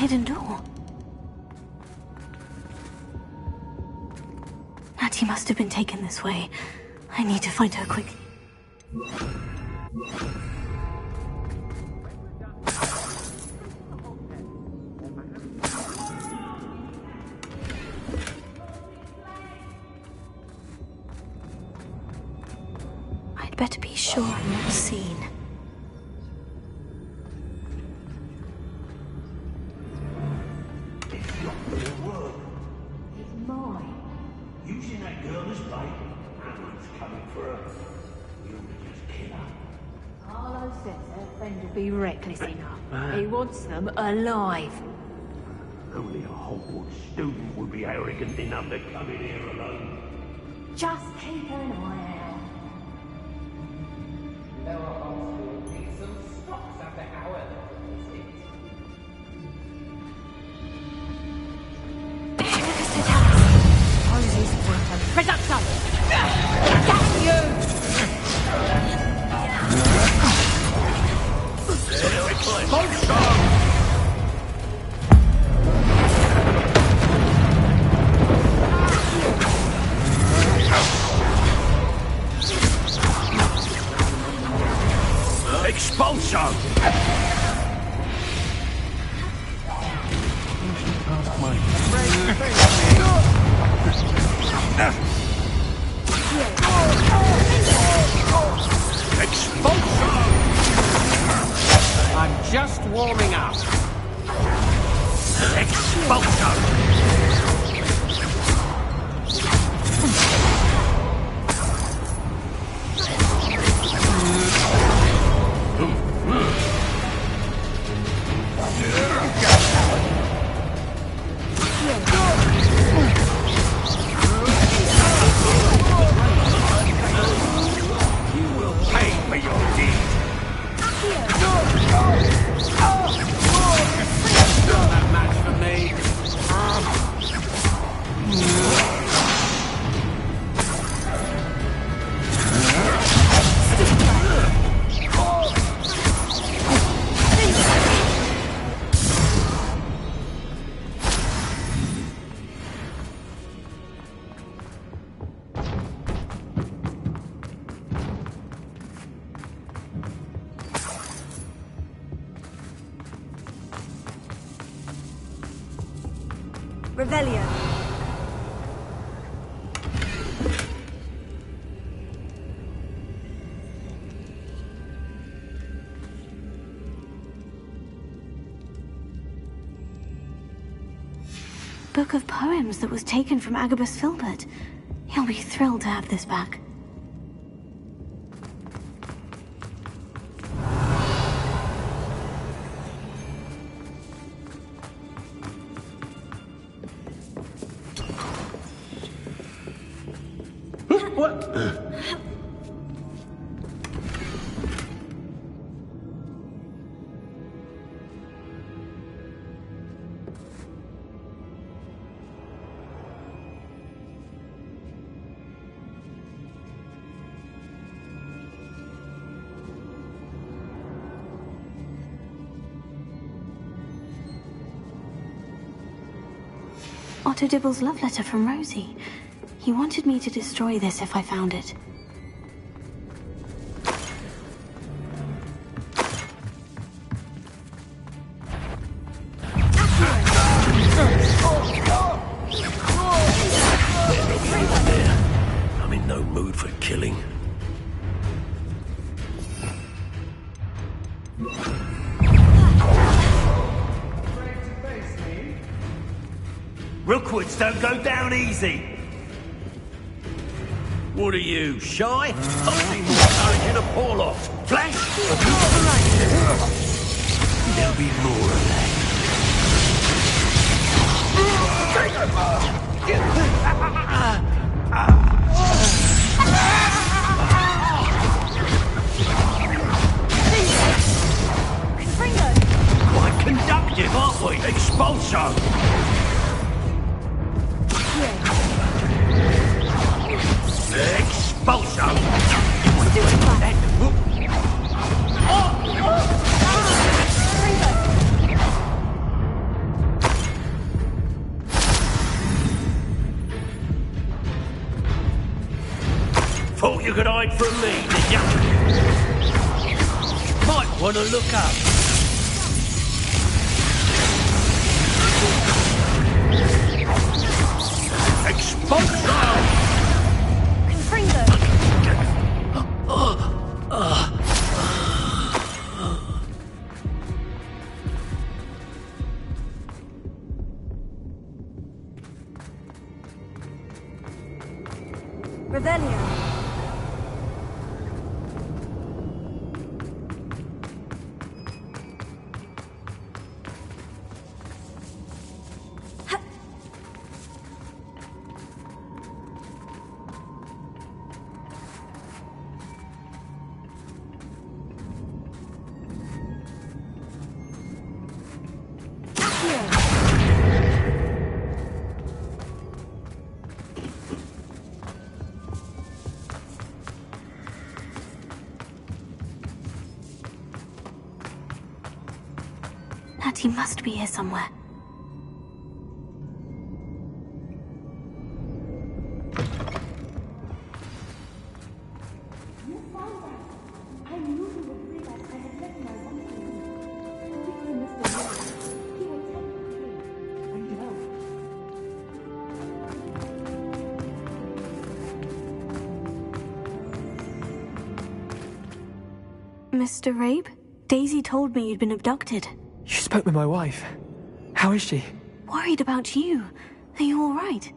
Hidden door. Natty must have been taken this way. I need to find her quickly. I'd better be sure I'm not seen. Using that girl as bait, Hammond's coming for her. You'll just kill her. Harlow says her friend will be reckless enough. He wants them alive. Only a Hogwarts student would be arrogant enough to come in here alone. Just keep an eye out. Reduction! That's you! Expulsion! I'm just warming up. Expulsion! Revelio. Book of poems that was taken from Agabus Filbert. He'll be thrilled to have this back. Otto Dibble's love letter from Rosie. He wanted me to destroy this if I found it. I'm in no mood for killing. Rookwoods don't go down easy. What are you, shy? I'll be more encouraging a pull off. Flash! There'll be more of that. Quite conductive, aren't we? Expulso! Expulso! Thought you could hide from me, did ya? Might want to look up. Expulso! Revelio. Natty must be here somewhere. Mr. Rabe, Daisy told me you'd been abducted. You spoke with my wife. How is she? Worried about you. Are you all right?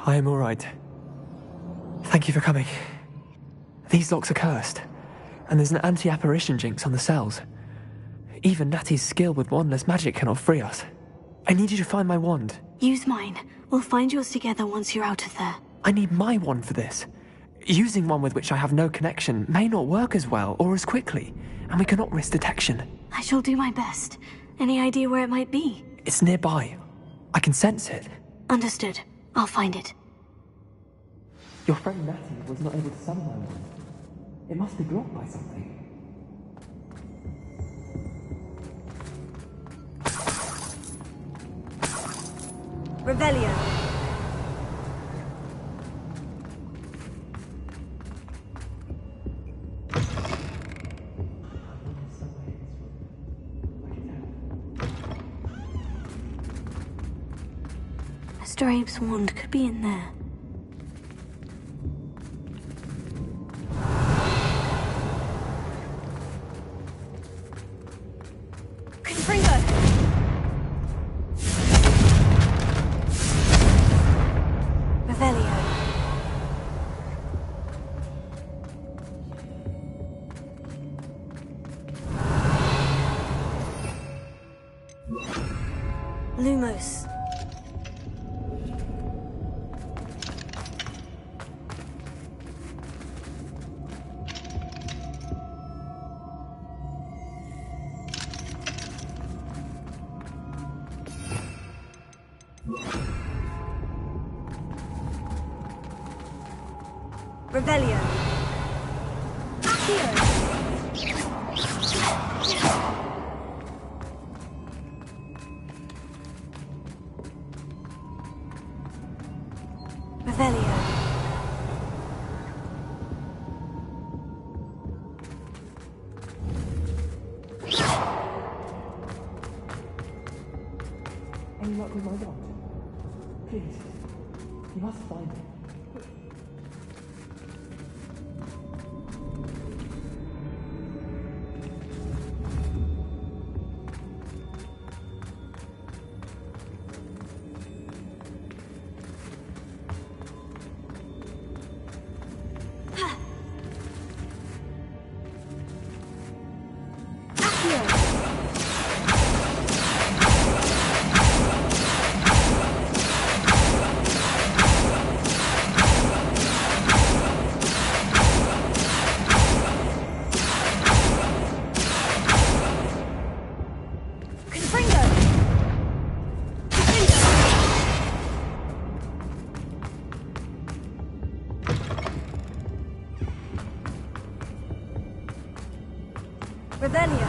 I am all right. Thank you for coming. These locks are cursed, and there's an anti-apparition jinx on the cells. Even Natty's skill with wandless magic cannot free us. I need you to find my wand. Use mine. We'll find yours together once you're out of there. I need my wand for this. Using one with which I have no connection may not work as well or as quickly, and we cannot risk detection. I shall do my best. Any idea where it might be? It's nearby. I can sense it. Understood. I'll find it. Your friend Natty was not able to summon my wand. It must be blocked by something. Revelio. Mr. Abe's wand could be in there. Confringo! Revelio. Lumos. Revelio. Accio. Revelio. Any luck with my wand? Please, you must find it. Revelio.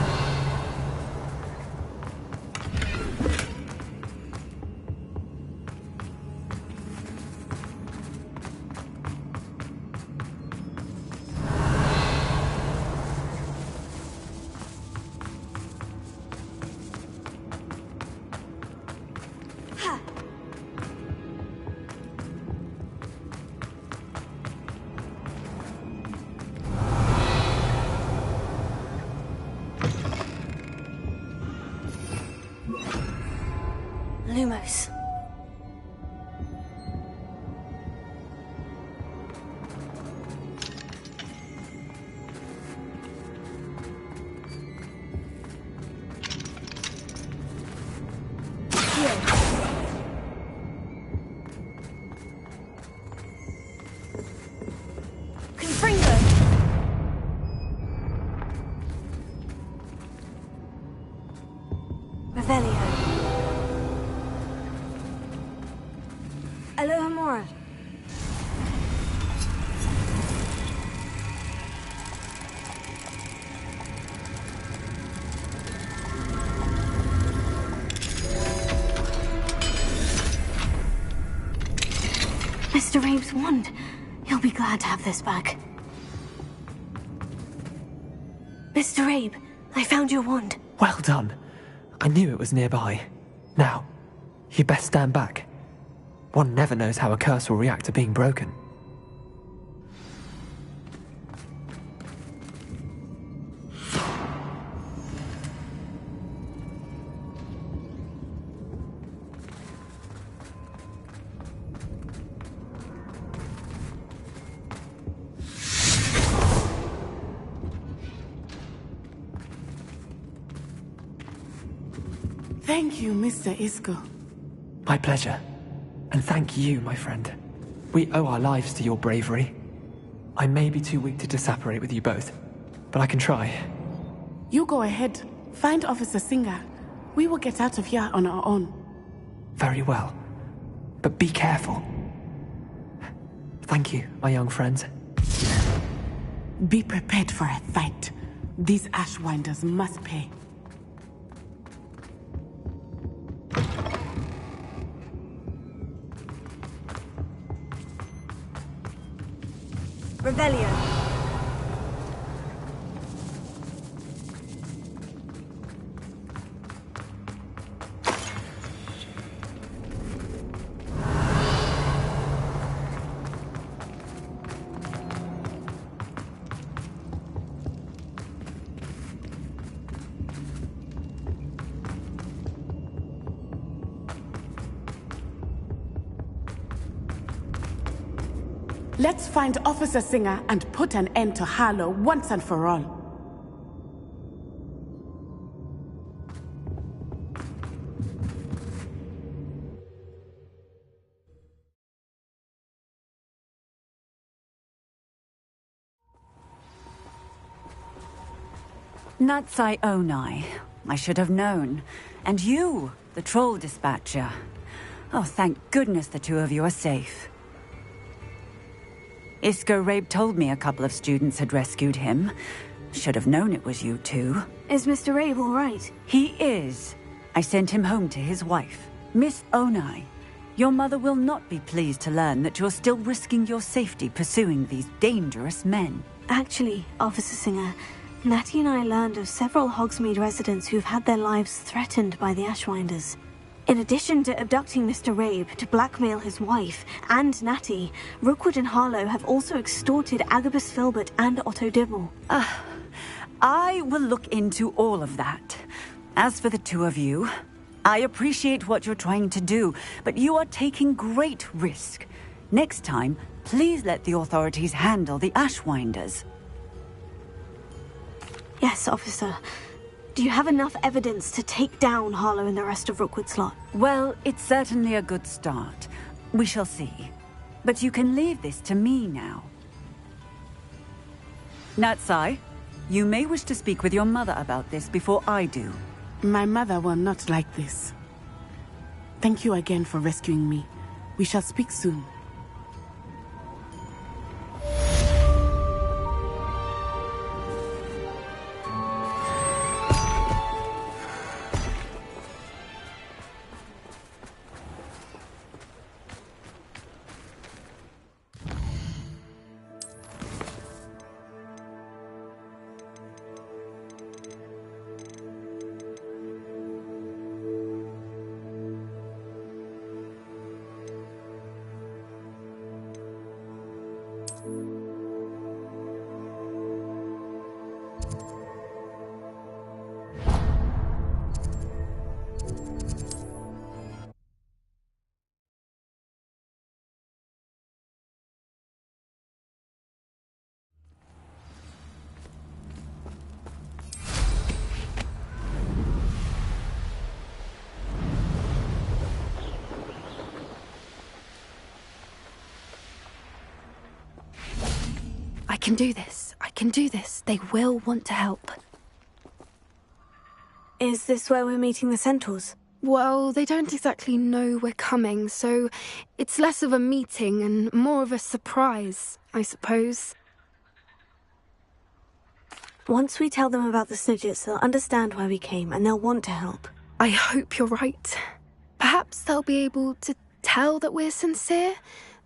Lumos. Confringo. Revelio. Alohomora. Mr. Abe's wand. He'll be glad to have this back. Mr. Abe, I found your wand. Well done. I knew it was nearby. Now, you best stand back. One never knows how a curse will react to being broken. Thank you, Mr. Isco. My pleasure. And thank you, my friend. We owe our lives to your bravery. I may be too weak to disapparate with you both, but I can try. You go ahead. Find Officer Singer. We will get out of here on our own. Very well. But be careful. Thank you, my young friends. Be prepared for a fight. These Ashwinders must pay. Revelio. Let's find Officer Singer and put an end to Harlow once and for all. Natsai Onai. I should have known. And you, the troll dispatcher. Oh, thank goodness the two of you are safe. Isco Rabe told me a couple of students had rescued him. Should have known it was you two. Is Mr. Rabe all right? He is. I sent him home to his wife. Miss Onai, your mother will not be pleased to learn that you're still risking your safety pursuing these dangerous men. Actually, Officer Singer, Natty and I learned of several Hogsmeade residents who've had their lives threatened by the Ashwinders. In addition to abducting Mr. Rabe to blackmail his wife and Natty, Rookwood and Harlow have also extorted Agabus Filbert and Otto Dibble. I will look into all of that. As for the two of you, I appreciate what you're trying to do, but you are taking great risk. Next time, please let the authorities handle the Ashwinders. Yes, officer. Do you have enough evidence to take down Harlow and the rest of Rookwood's lot? Well, it's certainly a good start. We shall see. But you can leave this to me now. Natsai, you may wish to speak with your mother about this before I do. My mother will not like this. Thank you again for rescuing me. We shall speak soon. I can do this. I can do this. They will want to help. Is this where we're meeting the Centaurs? Well, they don't exactly know we're coming, so it's less of a meeting and more of a surprise, I suppose. Once we tell them about the Snidgets, they'll understand why we came and they'll want to help. I hope you're right. Perhaps they'll be able to tell that we're sincere.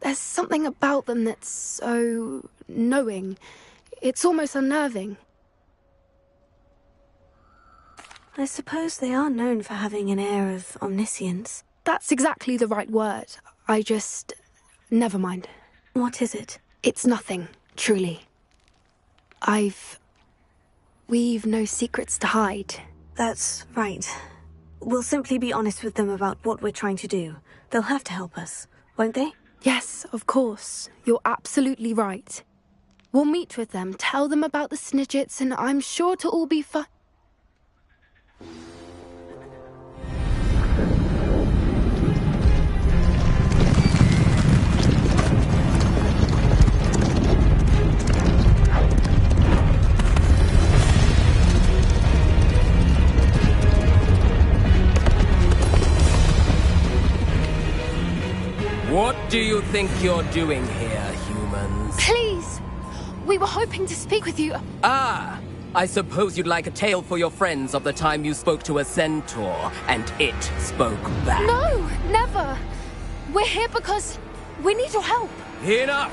There's something about them that's so knowing. It's almost unnerving. I suppose they are known for having an air of omniscience. That's exactly the right word. I just... never mind. What is it? It's nothing, truly. We've no secrets to hide. That's right. We'll simply be honest with them about what we're trying to do. They'll have to help us, won't they? Yes, of course. You're absolutely right. We'll meet with them, tell them about the Snidgets, and I'm sure it'll all be fun. What do you think you're doing here, humans? Please! We were hoping to speak with you. Ah! I suppose you'd like a tale for your friends of the time you spoke to a centaur, and it spoke back. No! Never! We're here because we need your help. Enough!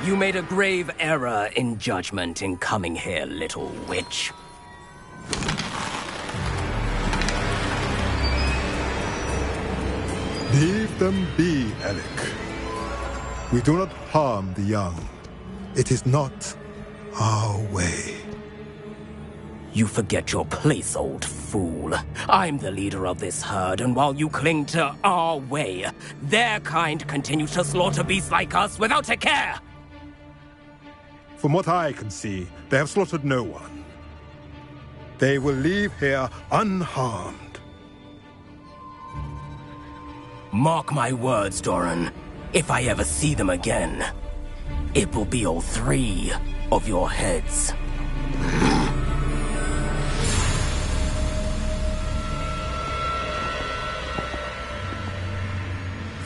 You made a grave error in judgment in coming here, little witch. Leave them be, Alec. We do not harm the young. It is not our way. You forget your place, old fool. I'm the leader of this herd, and while you cling to our way, their kind continue to slaughter beasts like us without a care! From what I can see, they have slaughtered no one. They will leave here unharmed. Mark my words, Doran. If I ever see them again, it will be all 3 of your heads.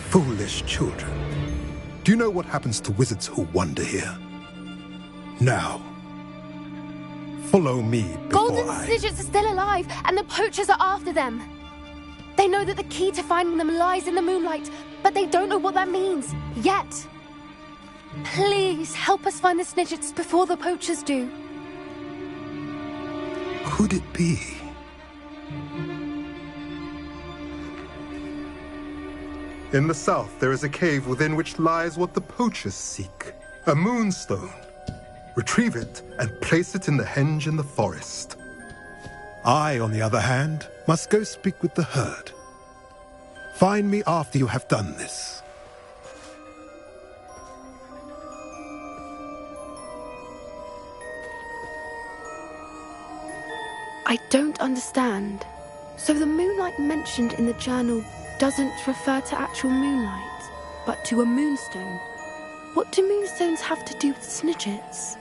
Foolish children. Do you know what happens to wizards who wander here? Now, follow me before Golden Snidgets are still alive, and the poachers are after them. They know that the key to finding them lies in the moonlight, but they don't know what that means, yet. Please, help us find the Snidgets before the poachers do. Could it be? In the south, there is a cave within which lies what the poachers seek. A moonstone. Retrieve it and place it in the henge in the forest. I, on the other hand, must go speak with the herd. Find me after you have done this. I don't understand. So the moonlight mentioned in the journal doesn't refer to actual moonlight, but to a moonstone. What do moonstones have to do with Snidgets?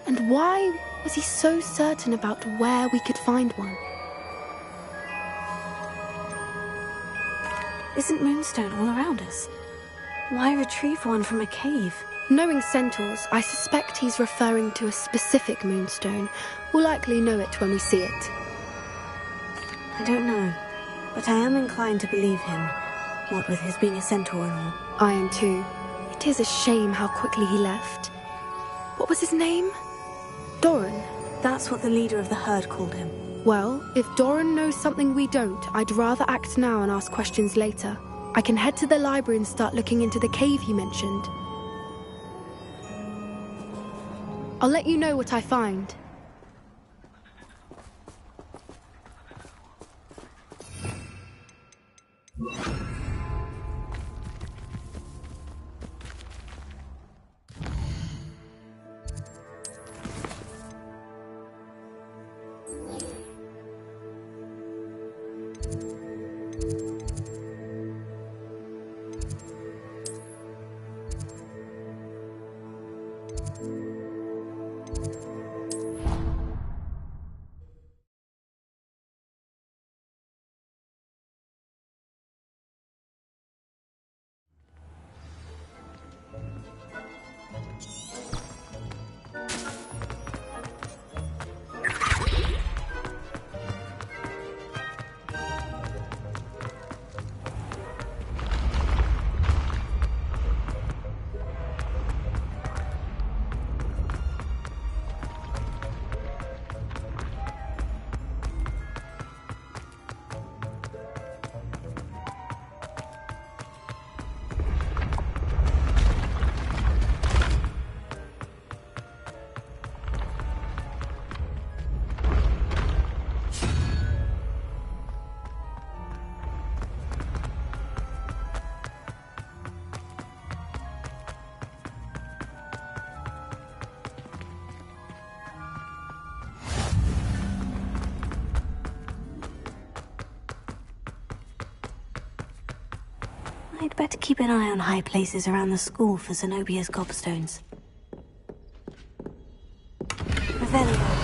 And why was he so certain about where we could find one? Isn't moonstone all around us? Why retrieve one from a cave? Knowing centaurs, I suspect he's referring to a specific moonstone. We'll likely know it when we see it. I don't know, but I am inclined to believe him, what with his being a centaur and all. I am too. It is a shame how quickly he left. What was his name? Doran. That's what the leader of the herd called him. Well, if Doran knows something we don't, I'd rather act now and ask questions later. I can head to the library and start looking into the cave he mentioned. I'll let you know what I find. I'd better keep an eye on high places around the school for Zenobia's gobstones. Revelio.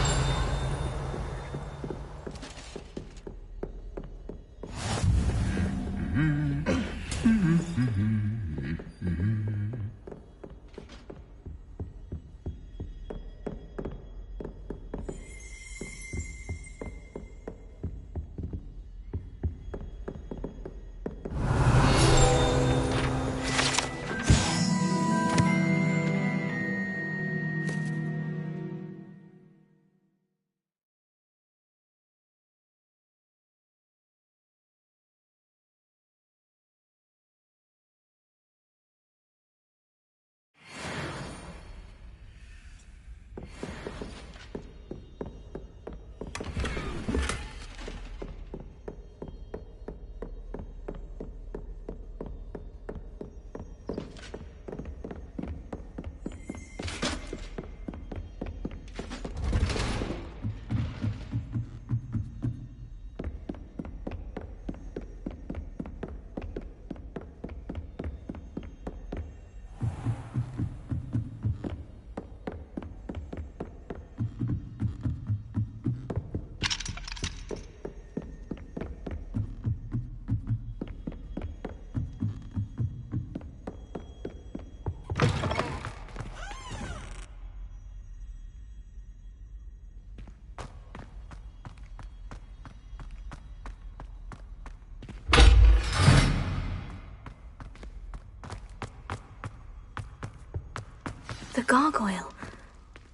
The gargoyle.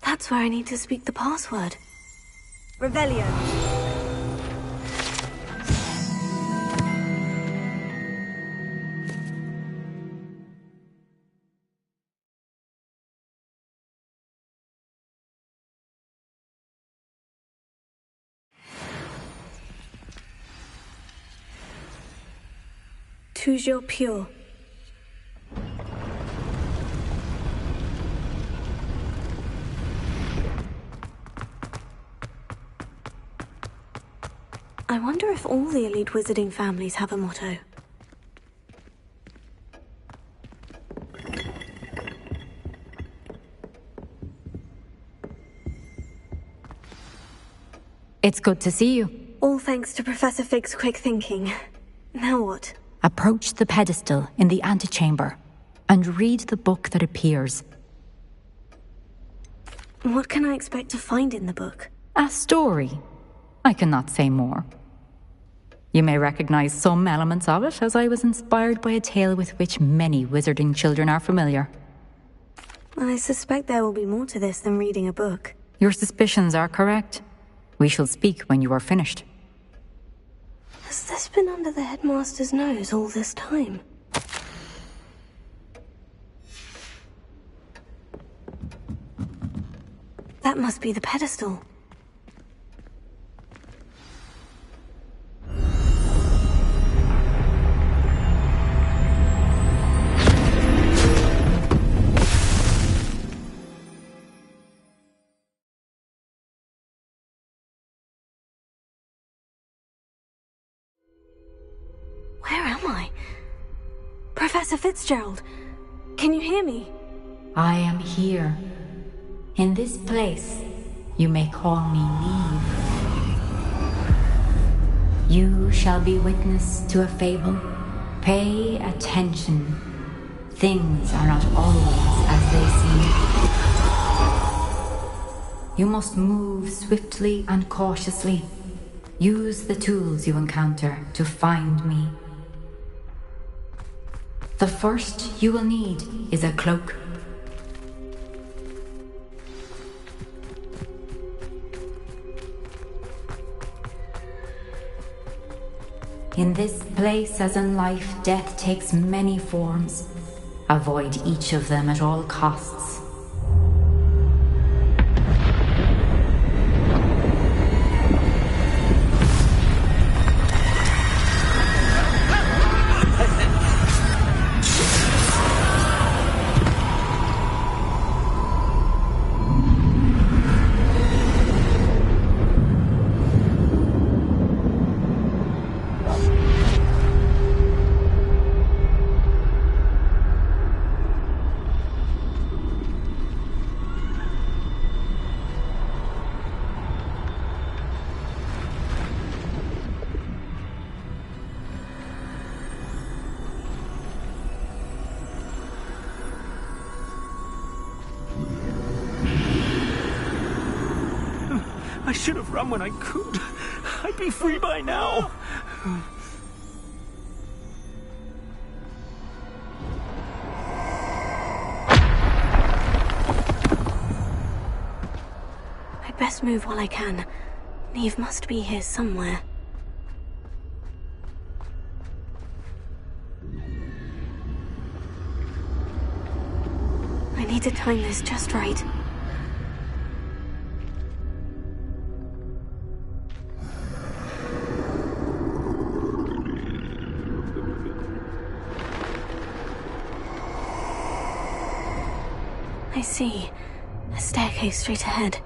That's where I need to speak the password. Revelio. Toujours pure. I wonder if all the elite wizarding families have a motto. It's good to see you. All thanks to Professor Fig's quick thinking. Now what? Approach the pedestal in the antechamber and read the book that appears. What can I expect to find in the book? A story. I cannot say more. You may recognize some elements of it, as I was inspired by a tale with which many wizarding children are familiar. I suspect there will be more to this than reading a book. Your suspicions are correct. We shall speak when you are finished. Has this been under the headmaster's nose all this time? That must be the pedestal. Where am I? Professor Fitzgerald, can you hear me? I am here. In this place, you may call me Neve. You shall be witness to a fable. Pay attention. Things are not always as they seem. You must move swiftly and cautiously. Use the tools you encounter to find me. The first you will need is a cloak. In this place, as in life, death takes many forms. Avoid each of them at all costs. I should have run when I could. I'd be free by now. I'd best move while I can. Neve must be here somewhere. I need to time this just right. I see. A staircase straight ahead.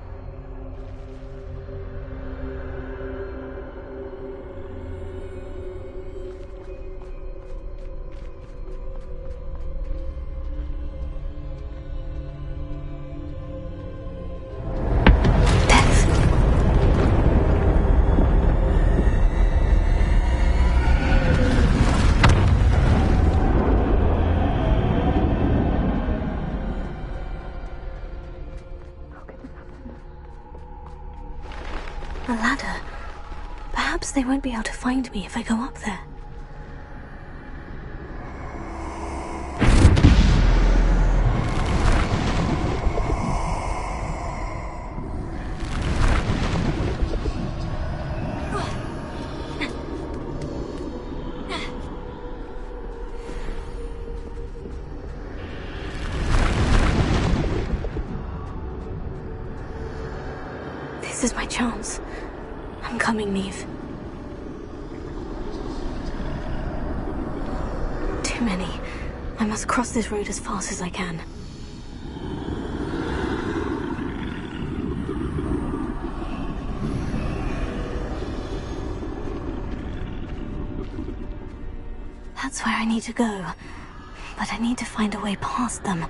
A ladder. Perhaps they won't be able to find me if I go up there. This is my chance. I'm coming, Neve. Too many. I must cross this road as fast as I can. That's where I need to go. But I need to find a way past them.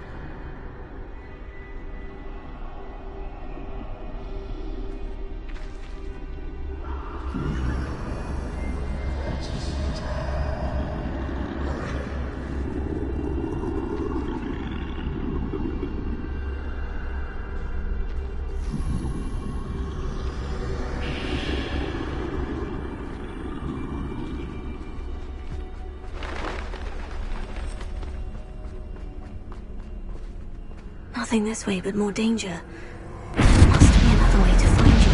Nothing this way, but more danger. There must be another way to find you.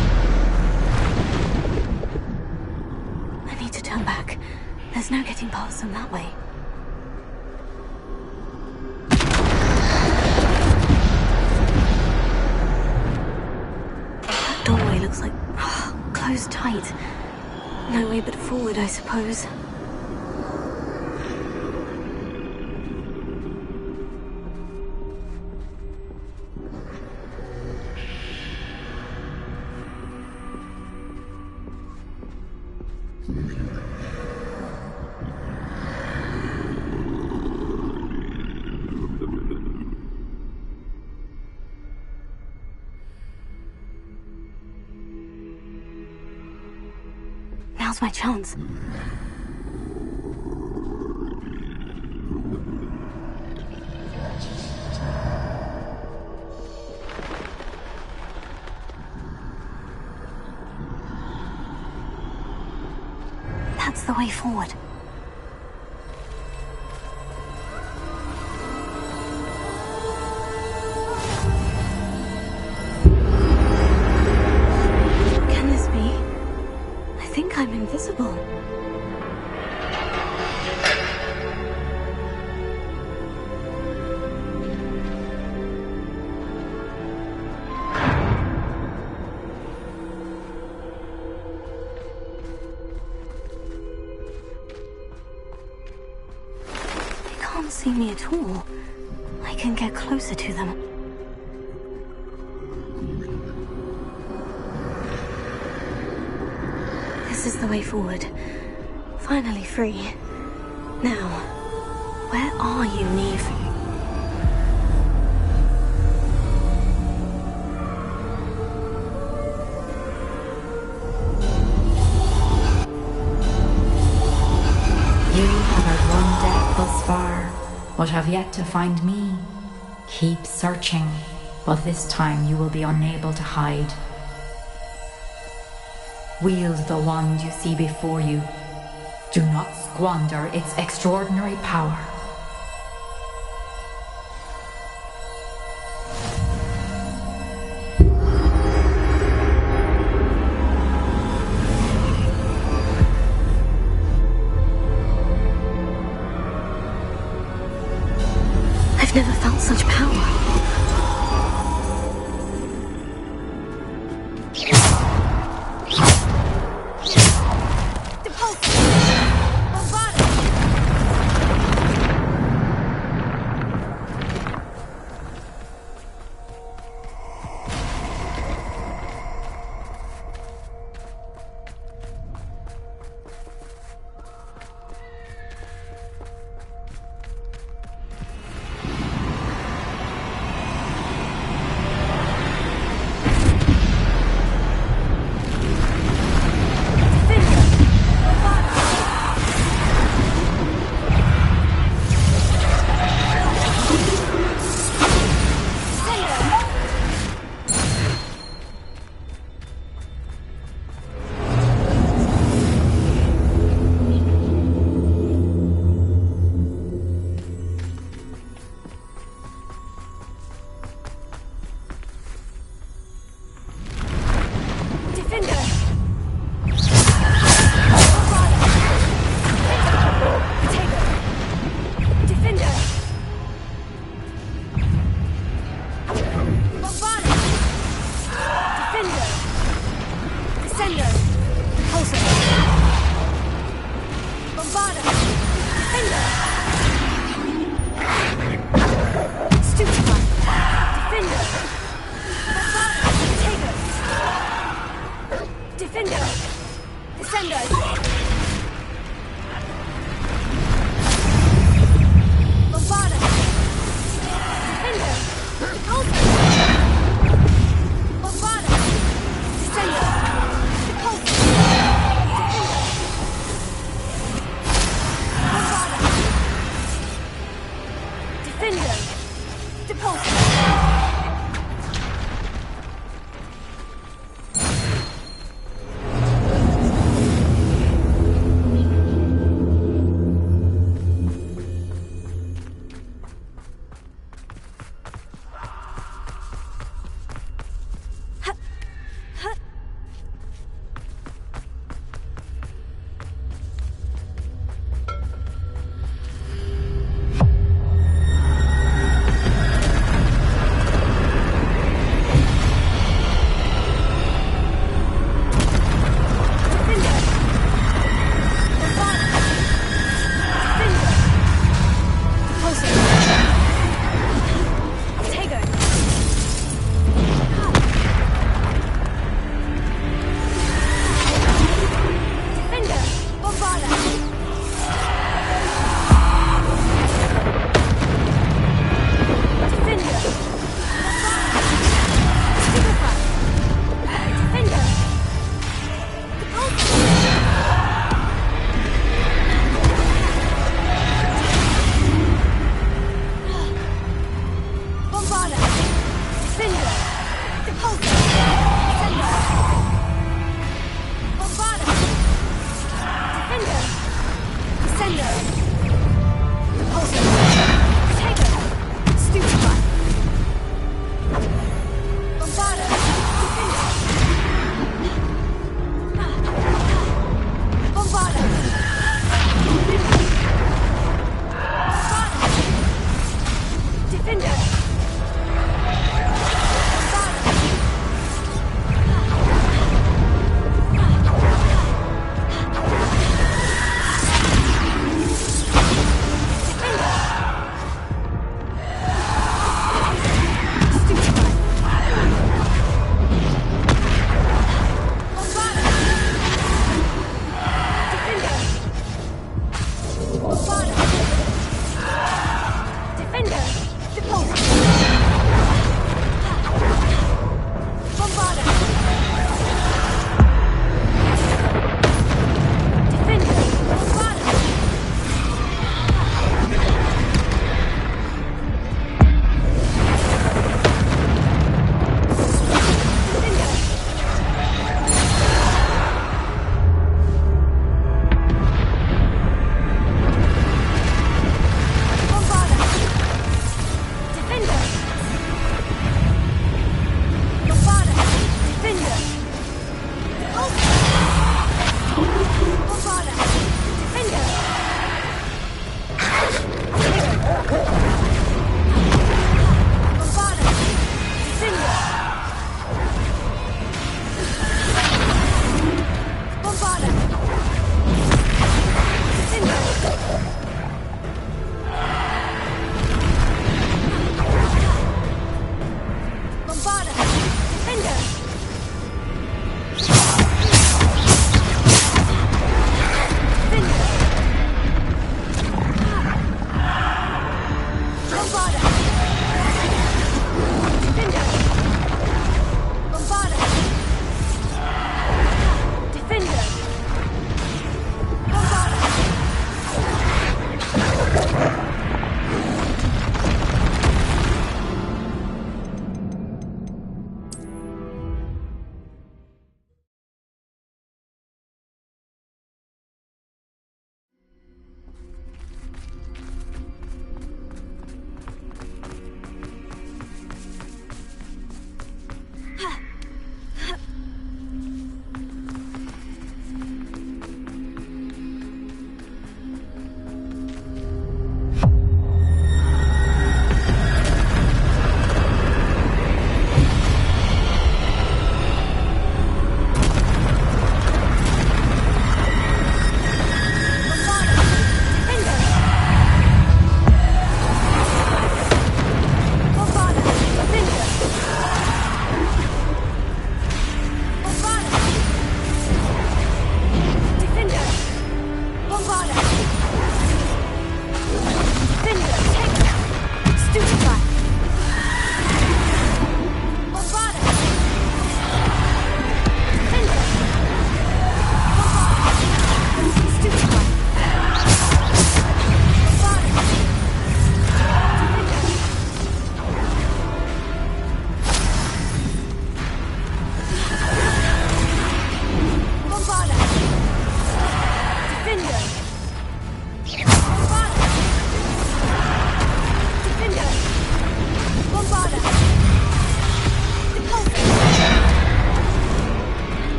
I need to turn back. There's no getting past them that way. That doorway looks like... closed tight. No way but forward, I suppose. Now's my chance. That's the way forward. Can this be? I think I'm invisible. They can't see me at all. I can get closer to them. This is the way forward. Finally free. Now, where are you, Neve? You have outrun death thus far, but have yet to find me. Keep searching, but this time you will be unable to hide. Wield the wand you see before you. Do not squander its extraordinary power. I've never felt such power. Descender. Repulsor. Bombarda. Defender. Stupefy. Defender. Bombarda. Tagus. Defender. Descender. Bombarda. Defender. Repulsor. Bombarda. Descender. Repulsor.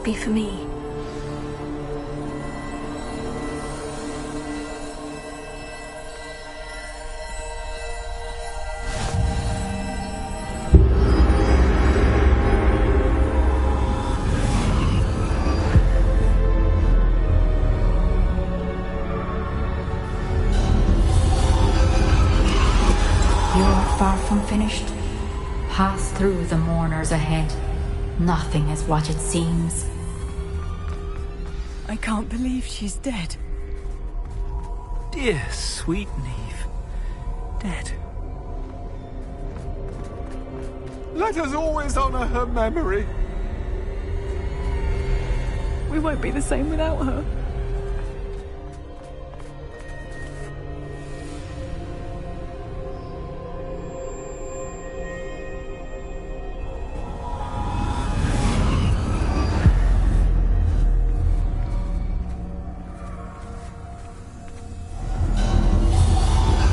must be for me. Far from finished. Pass through the mourners ahead. Nothing is what it seems. I can't believe she's dead. Dear sweet Neve. Dead. Let us always honor her memory. We won't be the same without her.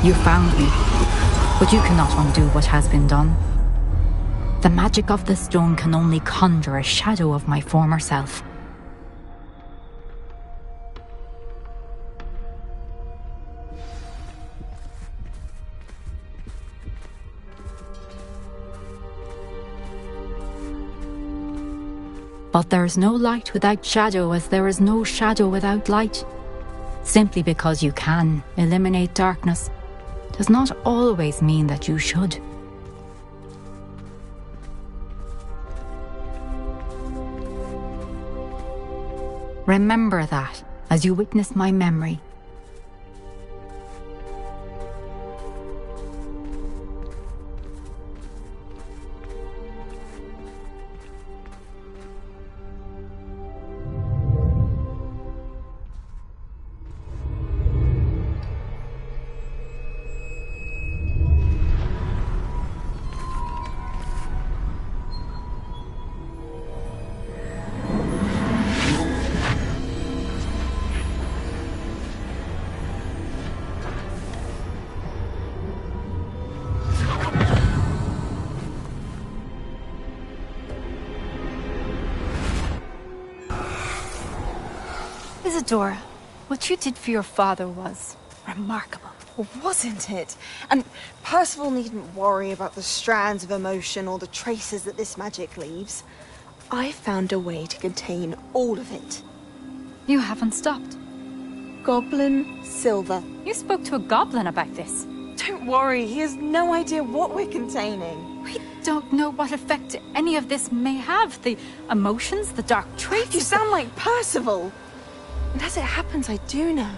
You found me, but you cannot undo what has been done. The magic of the stone can only conjure a shadow of my former self. But there is no light without shadow, as there is no shadow without light. Simply because you can eliminate darkness does not always mean that you should. Remember that as you witness my memory. Isadora, what you did for your father was remarkable. Well, wasn't it? And Percival needn't worry about the strands of emotion or the traces that this magic leaves. I found a way to contain all of it. You haven't stopped. Goblin Silver. You spoke to a goblin about this. Don't worry, he has no idea what we're containing. We don't know what effect any of this may have. The emotions, the dark traits. You sound like Percival. And as it happens, I do know.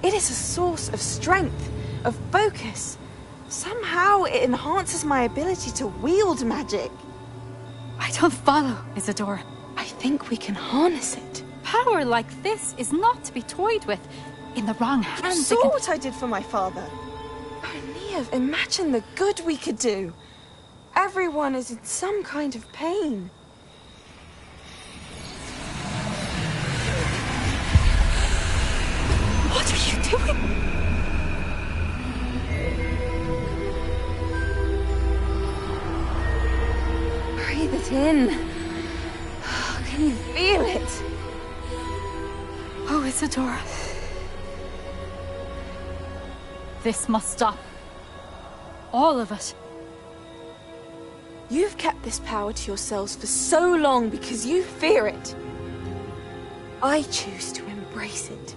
It is a source of strength, of focus. Somehow it enhances my ability to wield magic. I don't follow, Isadora. I think we can harness it. Power like this is not to be toyed with. In the wrong hands, You saw what I did for my father. Oh, Neve, imagine the good we could do. Everyone is in some kind of pain. What are you doing? Breathe it in. Can you feel it? Oh, Isadora. This must stop. All of it. You've kept this power to yourselves for so long because you fear it. I choose to embrace it.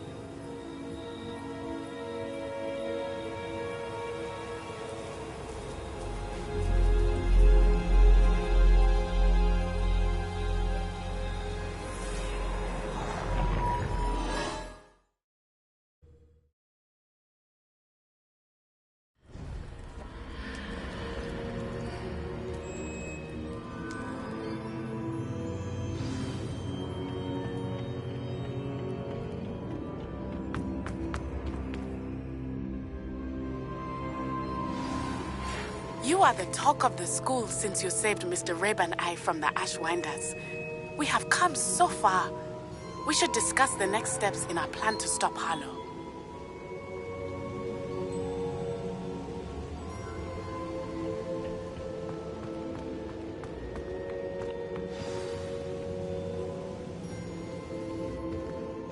You are the talk of the school since you saved Mr. Reb and I from the Ashwinders. We have come so far. We should discuss the next steps in our plan to stop Harlow.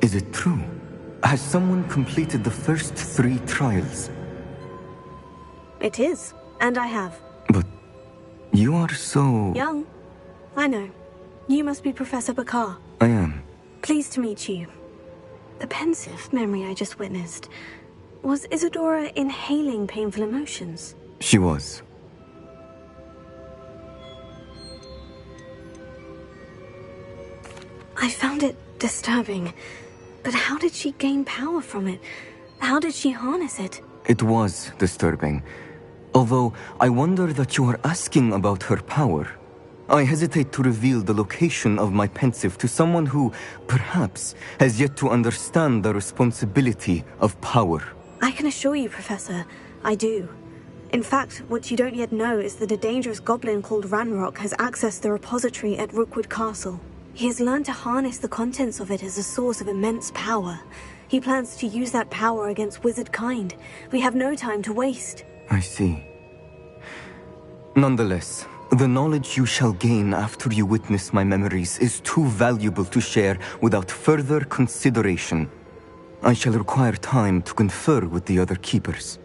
Is it true? Has someone completed the first 3 trials? It is, and I have. But you are so... Young. I know. You must be Professor Bakar. I am. Pleased to meet you. The pensive memory I just witnessed. Was Isadora inhaling painful emotions? She was. I found it disturbing. But how did she gain power from it? How did she harness it? It was disturbing. Although I wonder that you are asking about her power. I hesitate to reveal the location of my pensive to someone who, perhaps, has yet to understand the responsibility of power. I can assure you, Professor, I do. In fact, what you don't yet know is that a dangerous goblin called Ranrock has accessed the repository at Rookwood Castle. He has learned to harness the contents of it as a source of immense power. He plans to use that power against wizard kind. We have no time to waste. I see. Nonetheless, the knowledge you shall gain after you witness my memories is too valuable to share without further consideration. I shall require time to confer with the other keepers.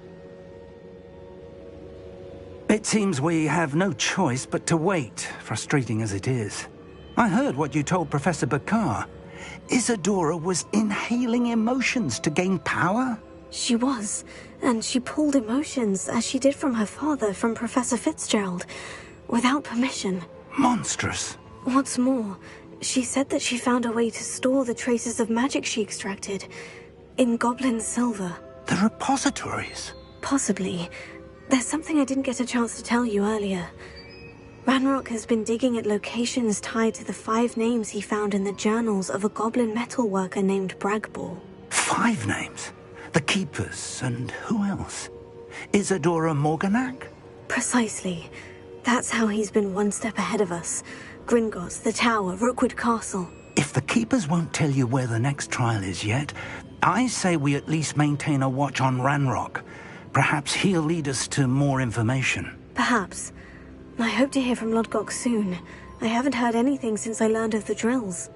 It seems we have no choice but to wait, frustrating as it is. I heard what you told Professor Bakar. Isadora was inhaling emotions to gain power? She was, and she pulled emotions, as she did from her father, from Professor Fitzgerald, without permission. Monstrous. What's more, she said that she found a way to store the traces of magic she extracted in goblin silver. The repositories? Possibly. There's something I didn't get a chance to tell you earlier. Ranrock has been digging at locations tied to the 5 names he found in the journals of a goblin metalworker named Bragball. 5 names? The Keepers, and who else? Isadora Morganac? Precisely. That's how he's been one step ahead of us. Gringotts, the Tower, Rookwood Castle. If the Keepers won't tell you where the next trial is yet, I say we at least maintain a watch on Ranrock. Perhaps he'll lead us to more information. Perhaps. I hope to hear from Lodgok soon. I haven't heard anything since I learned of the drills.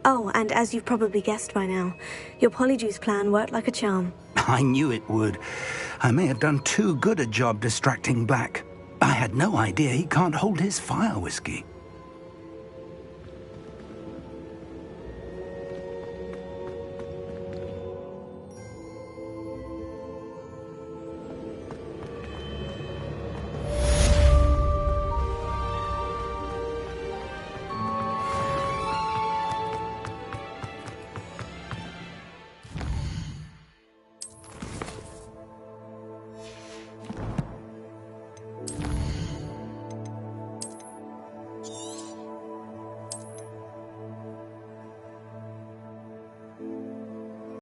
Oh, and as you've probably guessed by now, your Polyjuice plan worked like a charm. I knew it would. I may have done too good a job distracting Black. I had no idea he can't hold his fire whiskey.